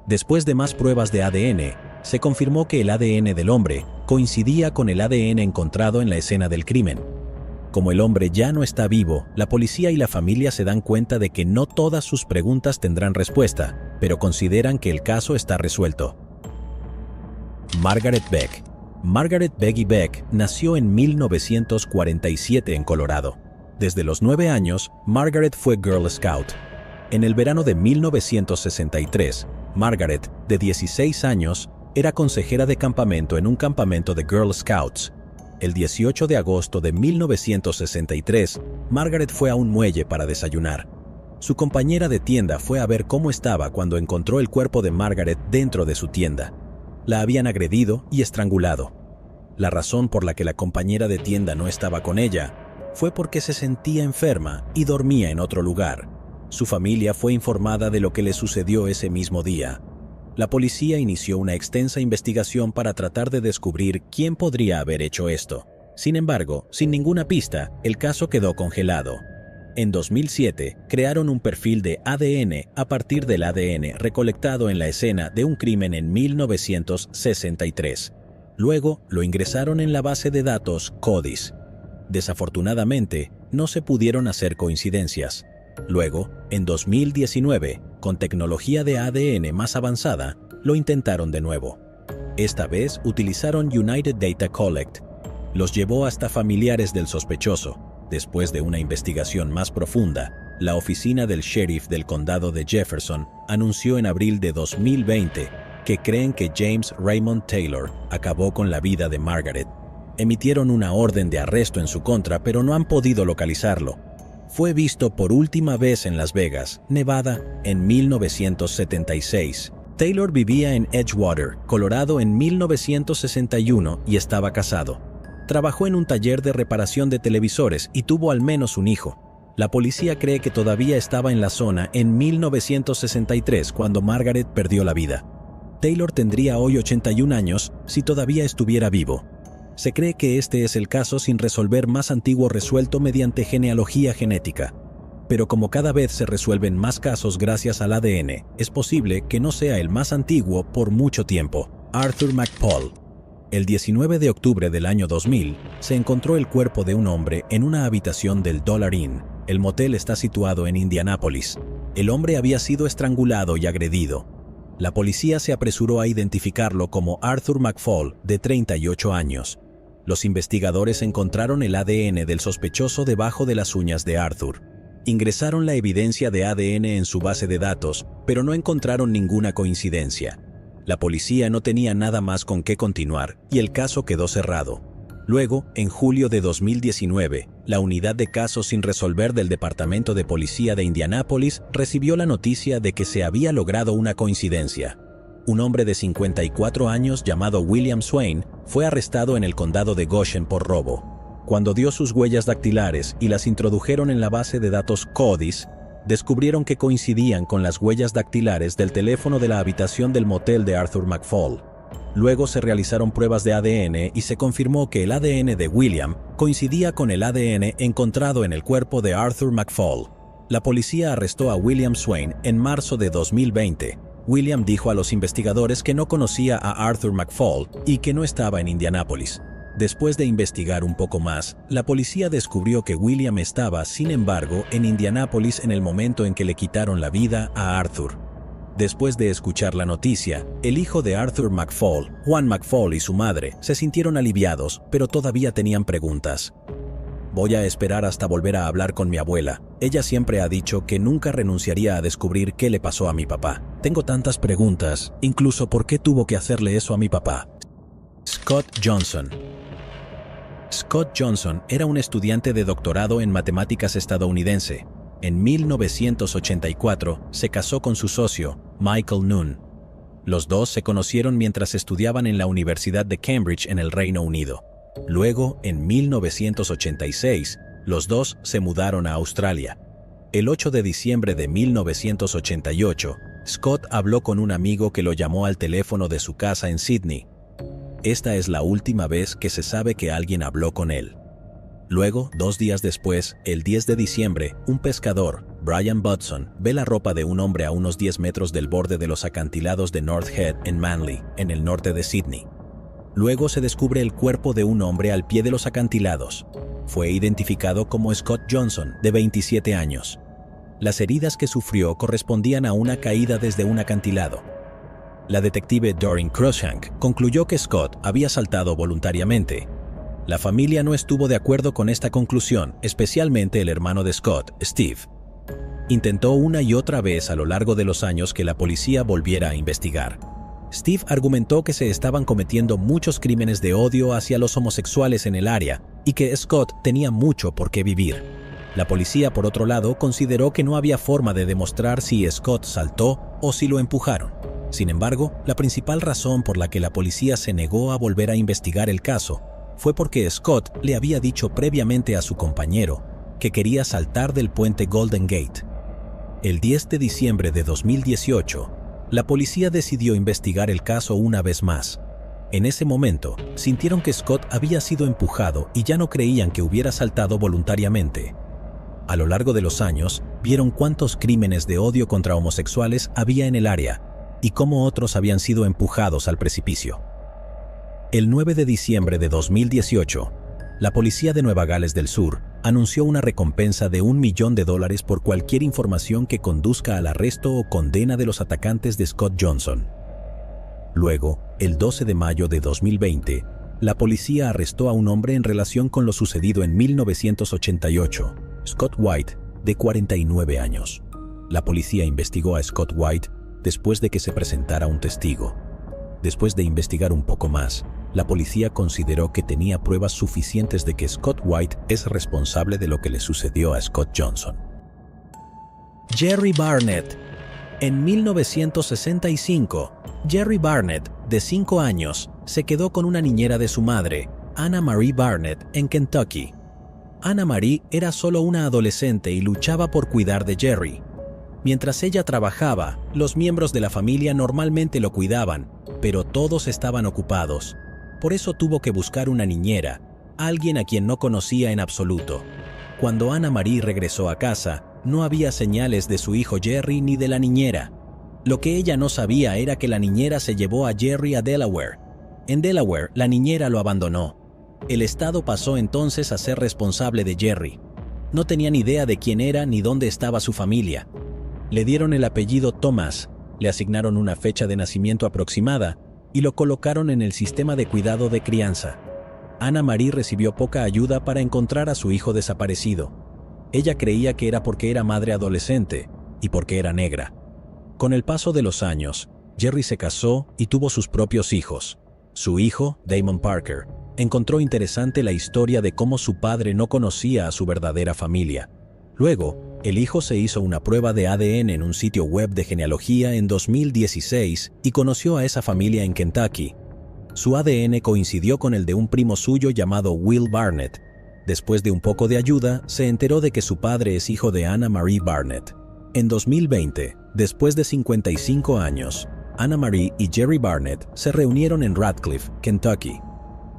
Después de más pruebas de ADN, se confirmó que el ADN del hombre coincidía con el ADN encontrado en la escena del crimen. Como el hombre ya no está vivo, la policía y la familia se dan cuenta de que no todas sus preguntas tendrán respuesta, pero consideran que el caso está resuelto. Margaret Beck. Margaret Peggy Beck nació en 1947 en Colorado. Desde los 9 años, Margaret fue Girl Scout. En el verano de 1963, Margaret, de 16 años, era consejera de campamento en un campamento de Girl Scouts. El 18 de agosto de 1963, Margaret fue a un muelle para desayunar. Su compañera de tienda fue a ver cómo estaba cuando encontró el cuerpo de Margaret dentro de su tienda. La habían agredido y estrangulado. La razón por la que la compañera de tienda no estaba con ella fue porque se sentía enferma y dormía en otro lugar. Su familia fue informada de lo que le sucedió ese mismo día. La policía inició una extensa investigación para tratar de descubrir quién podría haber hecho esto. Sin embargo, sin ninguna pista, el caso quedó congelado. En 2007, crearon un perfil de ADN a partir del ADN recolectado en la escena de un crimen en 1963. Luego, lo ingresaron en la base de datos CODIS. Desafortunadamente, no se pudieron hacer coincidencias. Luego, en 2019, con tecnología de ADN más avanzada, lo intentaron de nuevo. Esta vez utilizaron United Data Collect. Los llevó hasta familiares del sospechoso. Después de una investigación más profunda, la oficina del sheriff del condado de Jefferson anunció en abril de 2020 que creen que James Raymond Taylor acabó con la vida de Margaret. Emitieron una orden de arresto en su contra, pero no han podido localizarlo. Fue visto por última vez en Las Vegas, Nevada, en 1976. Taylor vivía en Edgewater, Colorado, en 1961 y estaba casado. Trabajó en un taller de reparación de televisores y tuvo al menos un hijo. La policía cree que todavía estaba en la zona en 1963 cuando Margaret perdió la vida. Taylor tendría hoy 81 años si todavía estuviera vivo. Se cree que este es el caso sin resolver más antiguo resuelto mediante genealogía genética. Pero como cada vez se resuelven más casos gracias al ADN, es posible que no sea el más antiguo por mucho tiempo. Arthur McPaul. El 19 de octubre del año 2000, se encontró el cuerpo de un hombre en una habitación del Dollar Inn. El motel está situado en Indianápolis. El hombre había sido estrangulado y agredido. La policía se apresuró a identificarlo como Arthur McPaul, de 38 años. Los investigadores encontraron el ADN del sospechoso debajo de las uñas de Arthur. Ingresaron la evidencia de ADN en su base de datos, pero no encontraron ninguna coincidencia. La policía no tenía nada más con qué continuar y el caso quedó cerrado. Luego, en julio de 2019, la unidad de casos sin resolver del Departamento de Policía de Indianápolis recibió la noticia de que se había logrado una coincidencia. Un hombre de 54 años llamado William Swain fue arrestado en el condado de Goshen por robo. Cuando dio sus huellas dactilares y las introdujeron en la base de datos CODIS, descubrieron que coincidían con las huellas dactilares del teléfono de la habitación del motel de Arthur McPaul. Luego se realizaron pruebas de ADN y se confirmó que el ADN de William coincidía con el ADN encontrado en el cuerpo de Arthur McPaul. La policía arrestó a William Swain en marzo de 2020. William dijo a los investigadores que no conocía a Arthur McPaul y que no estaba en Indianápolis. Después de investigar un poco más, la policía descubrió que William estaba, sin embargo, en Indianápolis en el momento en que le quitaron la vida a Arthur. Después de escuchar la noticia, el hijo de Arthur McPaul, Juan McPaul, y su madre se sintieron aliviados, pero todavía tenían preguntas. Voy a esperar hasta volver a hablar con mi abuela. Ella siempre ha dicho que nunca renunciaría a descubrir qué le pasó a mi papá. Tengo tantas preguntas, incluso por qué tuvo que hacerle eso a mi papá. Scott Johnson. Scott Johnson era un estudiante de doctorado en matemáticas estadounidense. En 1984 se casó con su socio, Michael Nunn. Los dos se conocieron mientras estudiaban en la Universidad de Cambridge en el Reino Unido. Luego, en 1986, los dos se mudaron a Australia. El 8 de diciembre de 1988, Scott habló con un amigo que lo llamó al teléfono de su casa en Sydney. Esta es la última vez que se sabe que alguien habló con él. Luego, 2 días después, el 10 de diciembre, un pescador, Brian Budson, ve la ropa de un hombre a unos 10 metros del borde de los acantilados de North Head en Manly, en el norte de Sydney. Luego se descubre el cuerpo de un hombre al pie de los acantilados. Fue identificado como Scott Johnson, de 27 años. Las heridas que sufrió correspondían a una caída desde un acantilado. La detective Doreen Cruikshank concluyó que Scott había saltado voluntariamente. La familia no estuvo de acuerdo con esta conclusión, especialmente el hermano de Scott, Steve. Intentó una y otra vez a lo largo de los años que la policía volviera a investigar. Steve argumentó que se estaban cometiendo muchos crímenes de odio hacia los homosexuales en el área y que Scott tenía mucho por qué vivir. La policía, por otro lado, consideró que no había forma de demostrar si Scott saltó o si lo empujaron. Sin embargo, la principal razón por la que la policía se negó a volver a investigar el caso fue porque Scott le había dicho previamente a su compañero que quería saltar del puente Golden Gate. El 10 de diciembre de 2018, la policía decidió investigar el caso una vez más. En ese momento, sintieron que Scott había sido empujado y ya no creían que hubiera saltado voluntariamente. A lo largo de los años, vieron cuántos crímenes de odio contra homosexuales había en el área y cómo otros habían sido empujados al precipicio. El 9 de diciembre de 2018, la policía de Nueva Gales del Sur anunció una recompensa de $1 millón por cualquier información que conduzca al arresto o condena de los atacantes de Scott Johnson. Luego, el 12 de mayo de 2020, la policía arrestó a un hombre en relación con lo sucedido en 1988, Scott White, de 49 años. La policía investigó a Scott White después de que se presentara un testigo. Después de investigar un poco más, la policía consideró que tenía pruebas suficientes de que Scott White es responsable de lo que le sucedió a Scott Johnson. Jerry Barnett. En 1965, Jerry Barnett, de 5 años, se quedó con una niñera de su madre, Anna Marie Barnett, en Kentucky. Anna Marie era solo una adolescente y luchaba por cuidar de Jerry. Mientras ella trabajaba, los miembros de la familia normalmente lo cuidaban, pero todos estaban ocupados. Por eso tuvo que buscar una niñera, alguien a quien no conocía en absoluto. Cuando Anna Marie regresó a casa, no había señales de su hijo Jerry ni de la niñera. Lo que ella no sabía era que la niñera se llevó a Jerry a Delaware. En Delaware, la niñera lo abandonó. El Estado pasó entonces a ser responsable de Jerry. No tenían idea de quién era ni dónde estaba su familia. Le dieron el apellido Thomas, le asignaron una fecha de nacimiento aproximada y lo colocaron en el sistema de cuidado de crianza. Anna Marie recibió poca ayuda para encontrar a su hijo desaparecido. Ella creía que era porque era madre adolescente y porque era negra. Con el paso de los años, Jerry se casó y tuvo sus propios hijos. Su hijo, Damon Parker, encontró interesante la historia de cómo su padre no conocía a su verdadera familia. Luego, el hijo se hizo una prueba de ADN en un sitio web de genealogía en 2016 y conoció a esa familia en Kentucky. Su ADN coincidió con el de un primo suyo llamado Will Barnett. Después de un poco de ayuda, se enteró de que su padre es hijo de Anna Marie Barnett. En 2020, después de 55 años, Anna Marie y Jerry Barnett se reunieron en Radcliffe, Kentucky.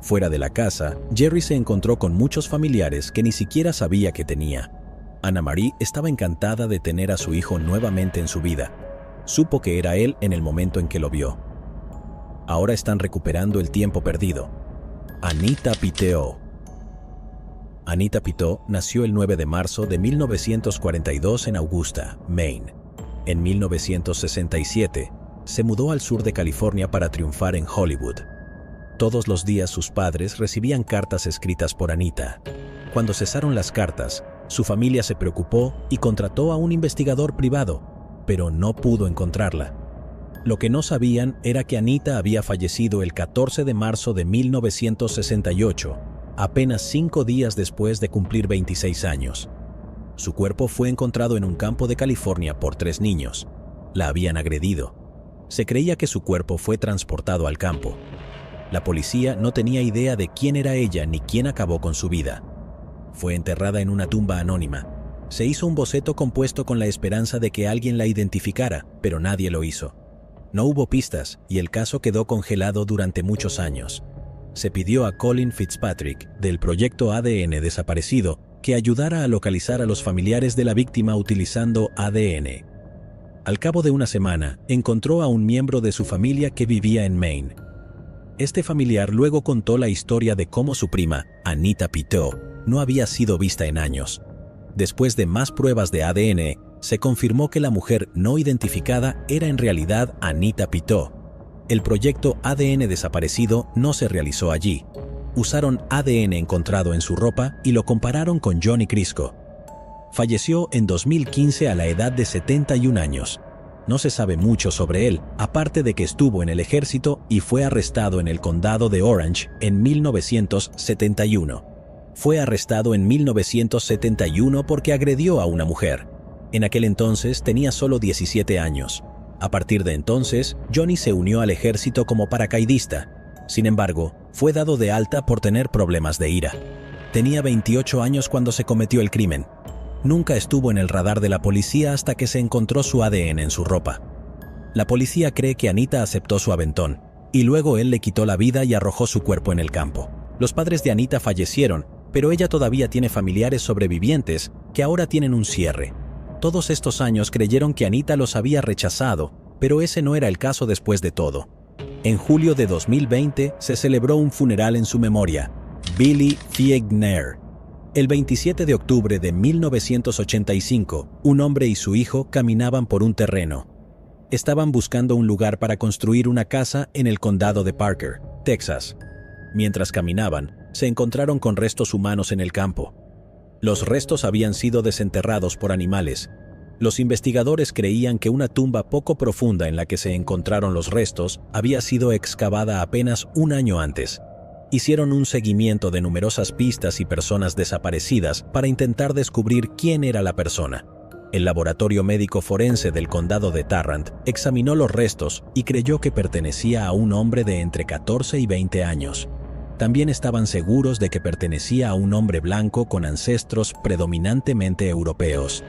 Fuera de la casa, Jerry se encontró con muchos familiares que ni siquiera sabía que tenía. Anna Marie estaba encantada de tener a su hijo nuevamente en su vida. Supo que era él en el momento en que lo vio. Ahora están recuperando el tiempo perdido. Anita Piteau. Anita Piteau nació el 9 de marzo de 1942 en Augusta, Maine. En 1967, se mudó al sur de California para triunfar en Hollywood. Todos los días sus padres recibían cartas escritas por Anita. Cuando cesaron las cartas, su familia se preocupó y contrató a un investigador privado, pero no pudo encontrarla. Lo que no sabían era que Anita había fallecido el 14 de marzo de 1968, apenas 5 días después de cumplir 26 años. Su cuerpo fue encontrado en un campo de California por 3 niños. La habían agredido. Se creía que su cuerpo fue transportado al campo. La policía no tenía idea de quién era ella ni quién acabó con su vida. Fue enterrada en una tumba anónima. Se hizo un boceto compuesto con la esperanza de que alguien la identificara, pero nadie lo hizo. No hubo pistas y el caso quedó congelado durante muchos años. Se pidió a Colin Fitzpatrick, del proyecto ADN desaparecido, que ayudara a localizar a los familiares de la víctima utilizando ADN. Al cabo de una semana, encontró a un miembro de su familia que vivía en Maine. Este familiar luego contó la historia de cómo su prima, Anita Piteau, no había sido vista en años. Después de más pruebas de ADN, se confirmó que la mujer no identificada era en realidad Anita Piteau. El proyecto ADN desaparecido no se realizó allí. Usaron ADN encontrado en su ropa y lo compararon con Johnny Crisco. falleció en 2015 a la edad de 71 años. No se sabe mucho sobre él, aparte de que estuvo en el ejército y fue arrestado en el condado de Orange en 1971. Fue arrestado en 1971 porque agredió a una mujer. En aquel entonces tenía solo 17 años. A partir de entonces, Johnny se unió al ejército como paracaidista. Sin embargo, fue dado de alta por tener problemas de ira. Tenía 28 años cuando se cometió el crimen. Nunca estuvo en el radar de la policía hasta que se encontró su ADN en su ropa. La policía cree que Anita aceptó su aventón, y luego él le quitó la vida y arrojó su cuerpo en el campo. Los padres de Anita fallecieron, pero ella todavía tiene familiares sobrevivientes que ahora tienen un cierre. Todos estos años creyeron que Anita los había rechazado, pero ese no era el caso después de todo. En julio de 2020 se celebró un funeral en su memoria, Billy Fiegner. El 27 de octubre de 1985, un hombre y su hijo caminaban por un terreno. Estaban buscando un lugar para construir una casa en el condado de Parker, Texas. Mientras caminaban, se encontraron con restos humanos en el campo. Los restos habían sido desenterrados por animales. Los investigadores creían que una tumba poco profunda en la que se encontraron los restos había sido excavada apenas un año antes. Hicieron un seguimiento de numerosas pistas y personas desaparecidas para intentar descubrir quién era la persona. El laboratorio médico forense del condado de Tarrant examinó los restos y creyó que pertenecía a un hombre de entre 14 y 20 años. También estaban seguros de que pertenecía a un hombre blanco con ancestros predominantemente europeos.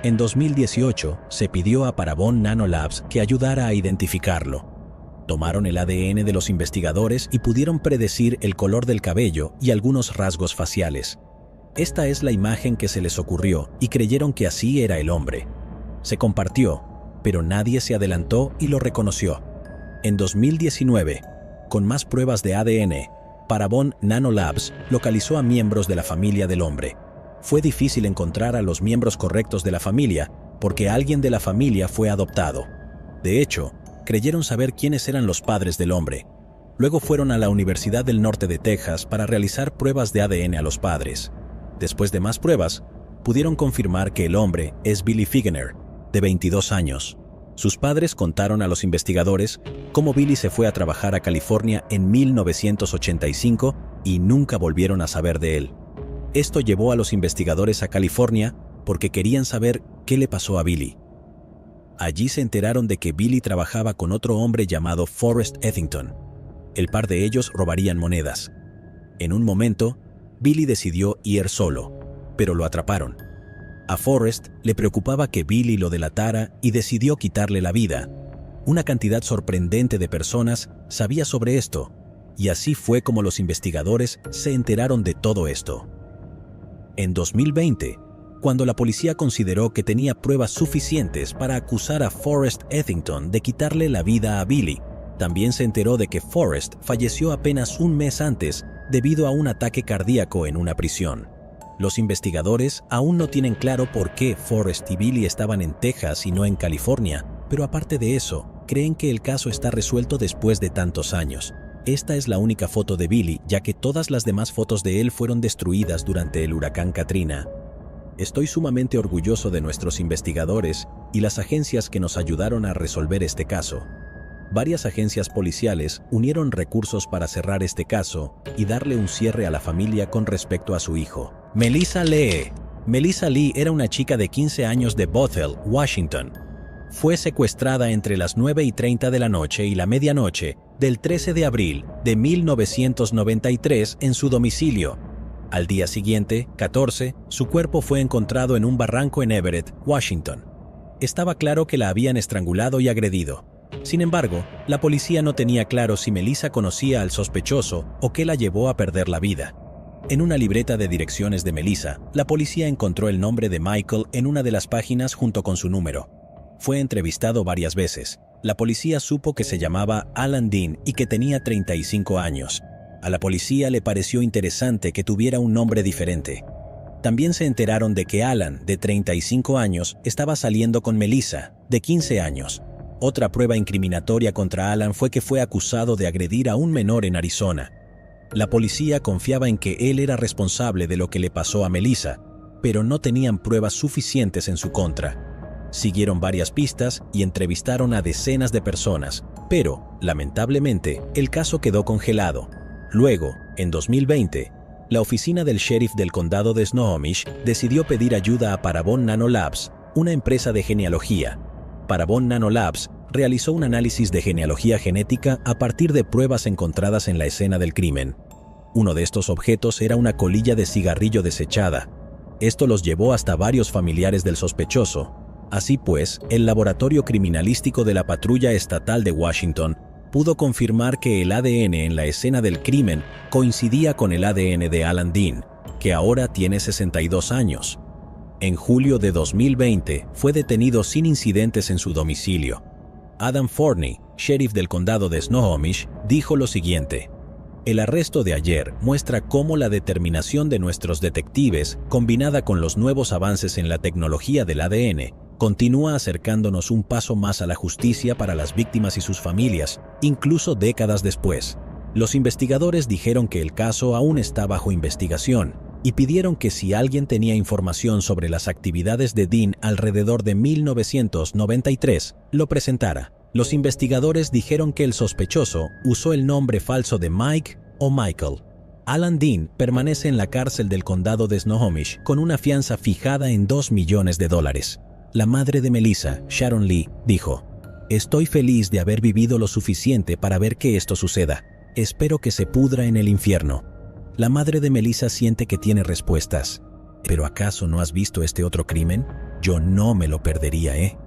En 2018, se pidió a Parabon Nanolabs que ayudara a identificarlo. Tomaron el ADN de los investigadores y pudieron predecir el color del cabello y algunos rasgos faciales. Esta es la imagen que se les ocurrió y creyeron que así era el hombre. Se compartió, pero nadie se adelantó y lo reconoció. En 2019, con más pruebas de ADN, Parabon Nanolabs localizó a miembros de la familia del hombre. Fue difícil encontrar a los miembros correctos de la familia porque alguien de la familia fue adoptado. De hecho, creyeron saber quiénes eran los padres del hombre. Luego fueron a la Universidad del Norte de Texas para realizar pruebas de ADN a los padres. Después de más pruebas, pudieron confirmar que el hombre es Billy Fiegner, de 22 años. Sus padres contaron a los investigadores cómo Billy se fue a trabajar a California en 1985 y nunca volvieron a saber de él. Esto llevó a los investigadores a California porque querían saber qué le pasó a Billy. Allí se enteraron de que Billy trabajaba con otro hombre llamado Forrest Ethington. El par de ellos robarían monedas. En un momento, Billy decidió ir solo, pero lo atraparon. A Forrest le preocupaba que Billy lo delatara y decidió quitarle la vida. Una cantidad sorprendente de personas sabía sobre esto, y así fue como los investigadores se enteraron de todo esto. En 2020, cuando la policía consideró que tenía pruebas suficientes para acusar a Forrest Ethington de quitarle la vida a Billy, también se enteró de que Forrest falleció apenas un mes antes debido a un ataque cardíaco en una prisión. Los investigadores aún no tienen claro por qué Forrest y Billy estaban en Texas y no en California, pero aparte de eso, creen que el caso está resuelto después de tantos años. Esta es la única foto de Billy, ya que todas las demás fotos de él fueron destruidas durante el huracán Katrina. Estoy sumamente orgulloso de nuestros investigadores y las agencias que nos ayudaron a resolver este caso. Varias agencias policiales unieron recursos para cerrar este caso y darle un cierre a la familia con respecto a su hijo. Melissa Lee. Melissa Lee era una chica de 15 años de Bothell, Washington. Fue secuestrada entre las 9:30 de la noche y la medianoche del 13 de abril de 1993 en su domicilio. Al día siguiente, 14, su cuerpo fue encontrado en un barranco en Everett, Washington. Estaba claro que la habían estrangulado y agredido. Sin embargo, la policía no tenía claro si Melissa conocía al sospechoso o qué la llevó a perder la vida. En una libreta de direcciones de Melissa, la policía encontró el nombre de Michael en una de las páginas junto con su número. Fue entrevistado varias veces. La policía supo que se llamaba Alan Dean y que tenía 35 años. A la policía le pareció interesante que tuviera un nombre diferente. También se enteraron de que Alan, de 35 años, estaba saliendo con Melissa, de 15 años. Otra prueba incriminatoria contra Alan fue que fue acusado de agredir a un menor en Arizona. La policía confiaba en que él era responsable de lo que le pasó a Melissa. pero no tenían pruebas suficientes en su contra. Siguieron varias pistas y entrevistaron a decenas de personas, pero, lamentablemente, el caso quedó congelado. Luego, en 2020, la oficina del sheriff del condado de Snohomish decidió pedir ayuda a Parabon Nanolabs, una empresa de genealogía. Parabon Nanolabs realizó un análisis de genealogía genética a partir de pruebas encontradas en la escena del crimen. Uno de estos objetos era una colilla de cigarrillo desechada. Esto los llevó hasta varios familiares del sospechoso. Así pues, el laboratorio criminalístico de la Patrulla Estatal de Washington pudo confirmar que el ADN en la escena del crimen coincidía con el ADN de Alan Dean, que ahora tiene 62 años. En julio de 2020 fue detenido sin incidentes en su domicilio. Adam Forney, sheriff del condado de Snohomish, dijo lo siguiente: "El arresto de ayer muestra cómo la determinación de nuestros detectives, combinada con los nuevos avances en la tecnología del ADN, continúa acercándonos un paso más a la justicia para las víctimas y sus familias, incluso décadas después". Los investigadores dijeron que el caso aún está bajo investigación y pidieron que si alguien tenía información sobre las actividades de Dean alrededor de 1993, lo presentara. Los investigadores dijeron que el sospechoso usó el nombre falso de Mike o Michael. Alan Dean permanece en la cárcel del condado de Snohomish con una fianza fijada en $2 millones. La madre de Melissa, Sharon Lee, dijo: "Estoy feliz de haber vivido lo suficiente para ver que esto suceda. Espero que se pudra en el infierno". La madre de Melissa siente que tiene respuestas. ¿Pero acaso no has visto este otro crimen? Yo no me lo perdería, ¿eh?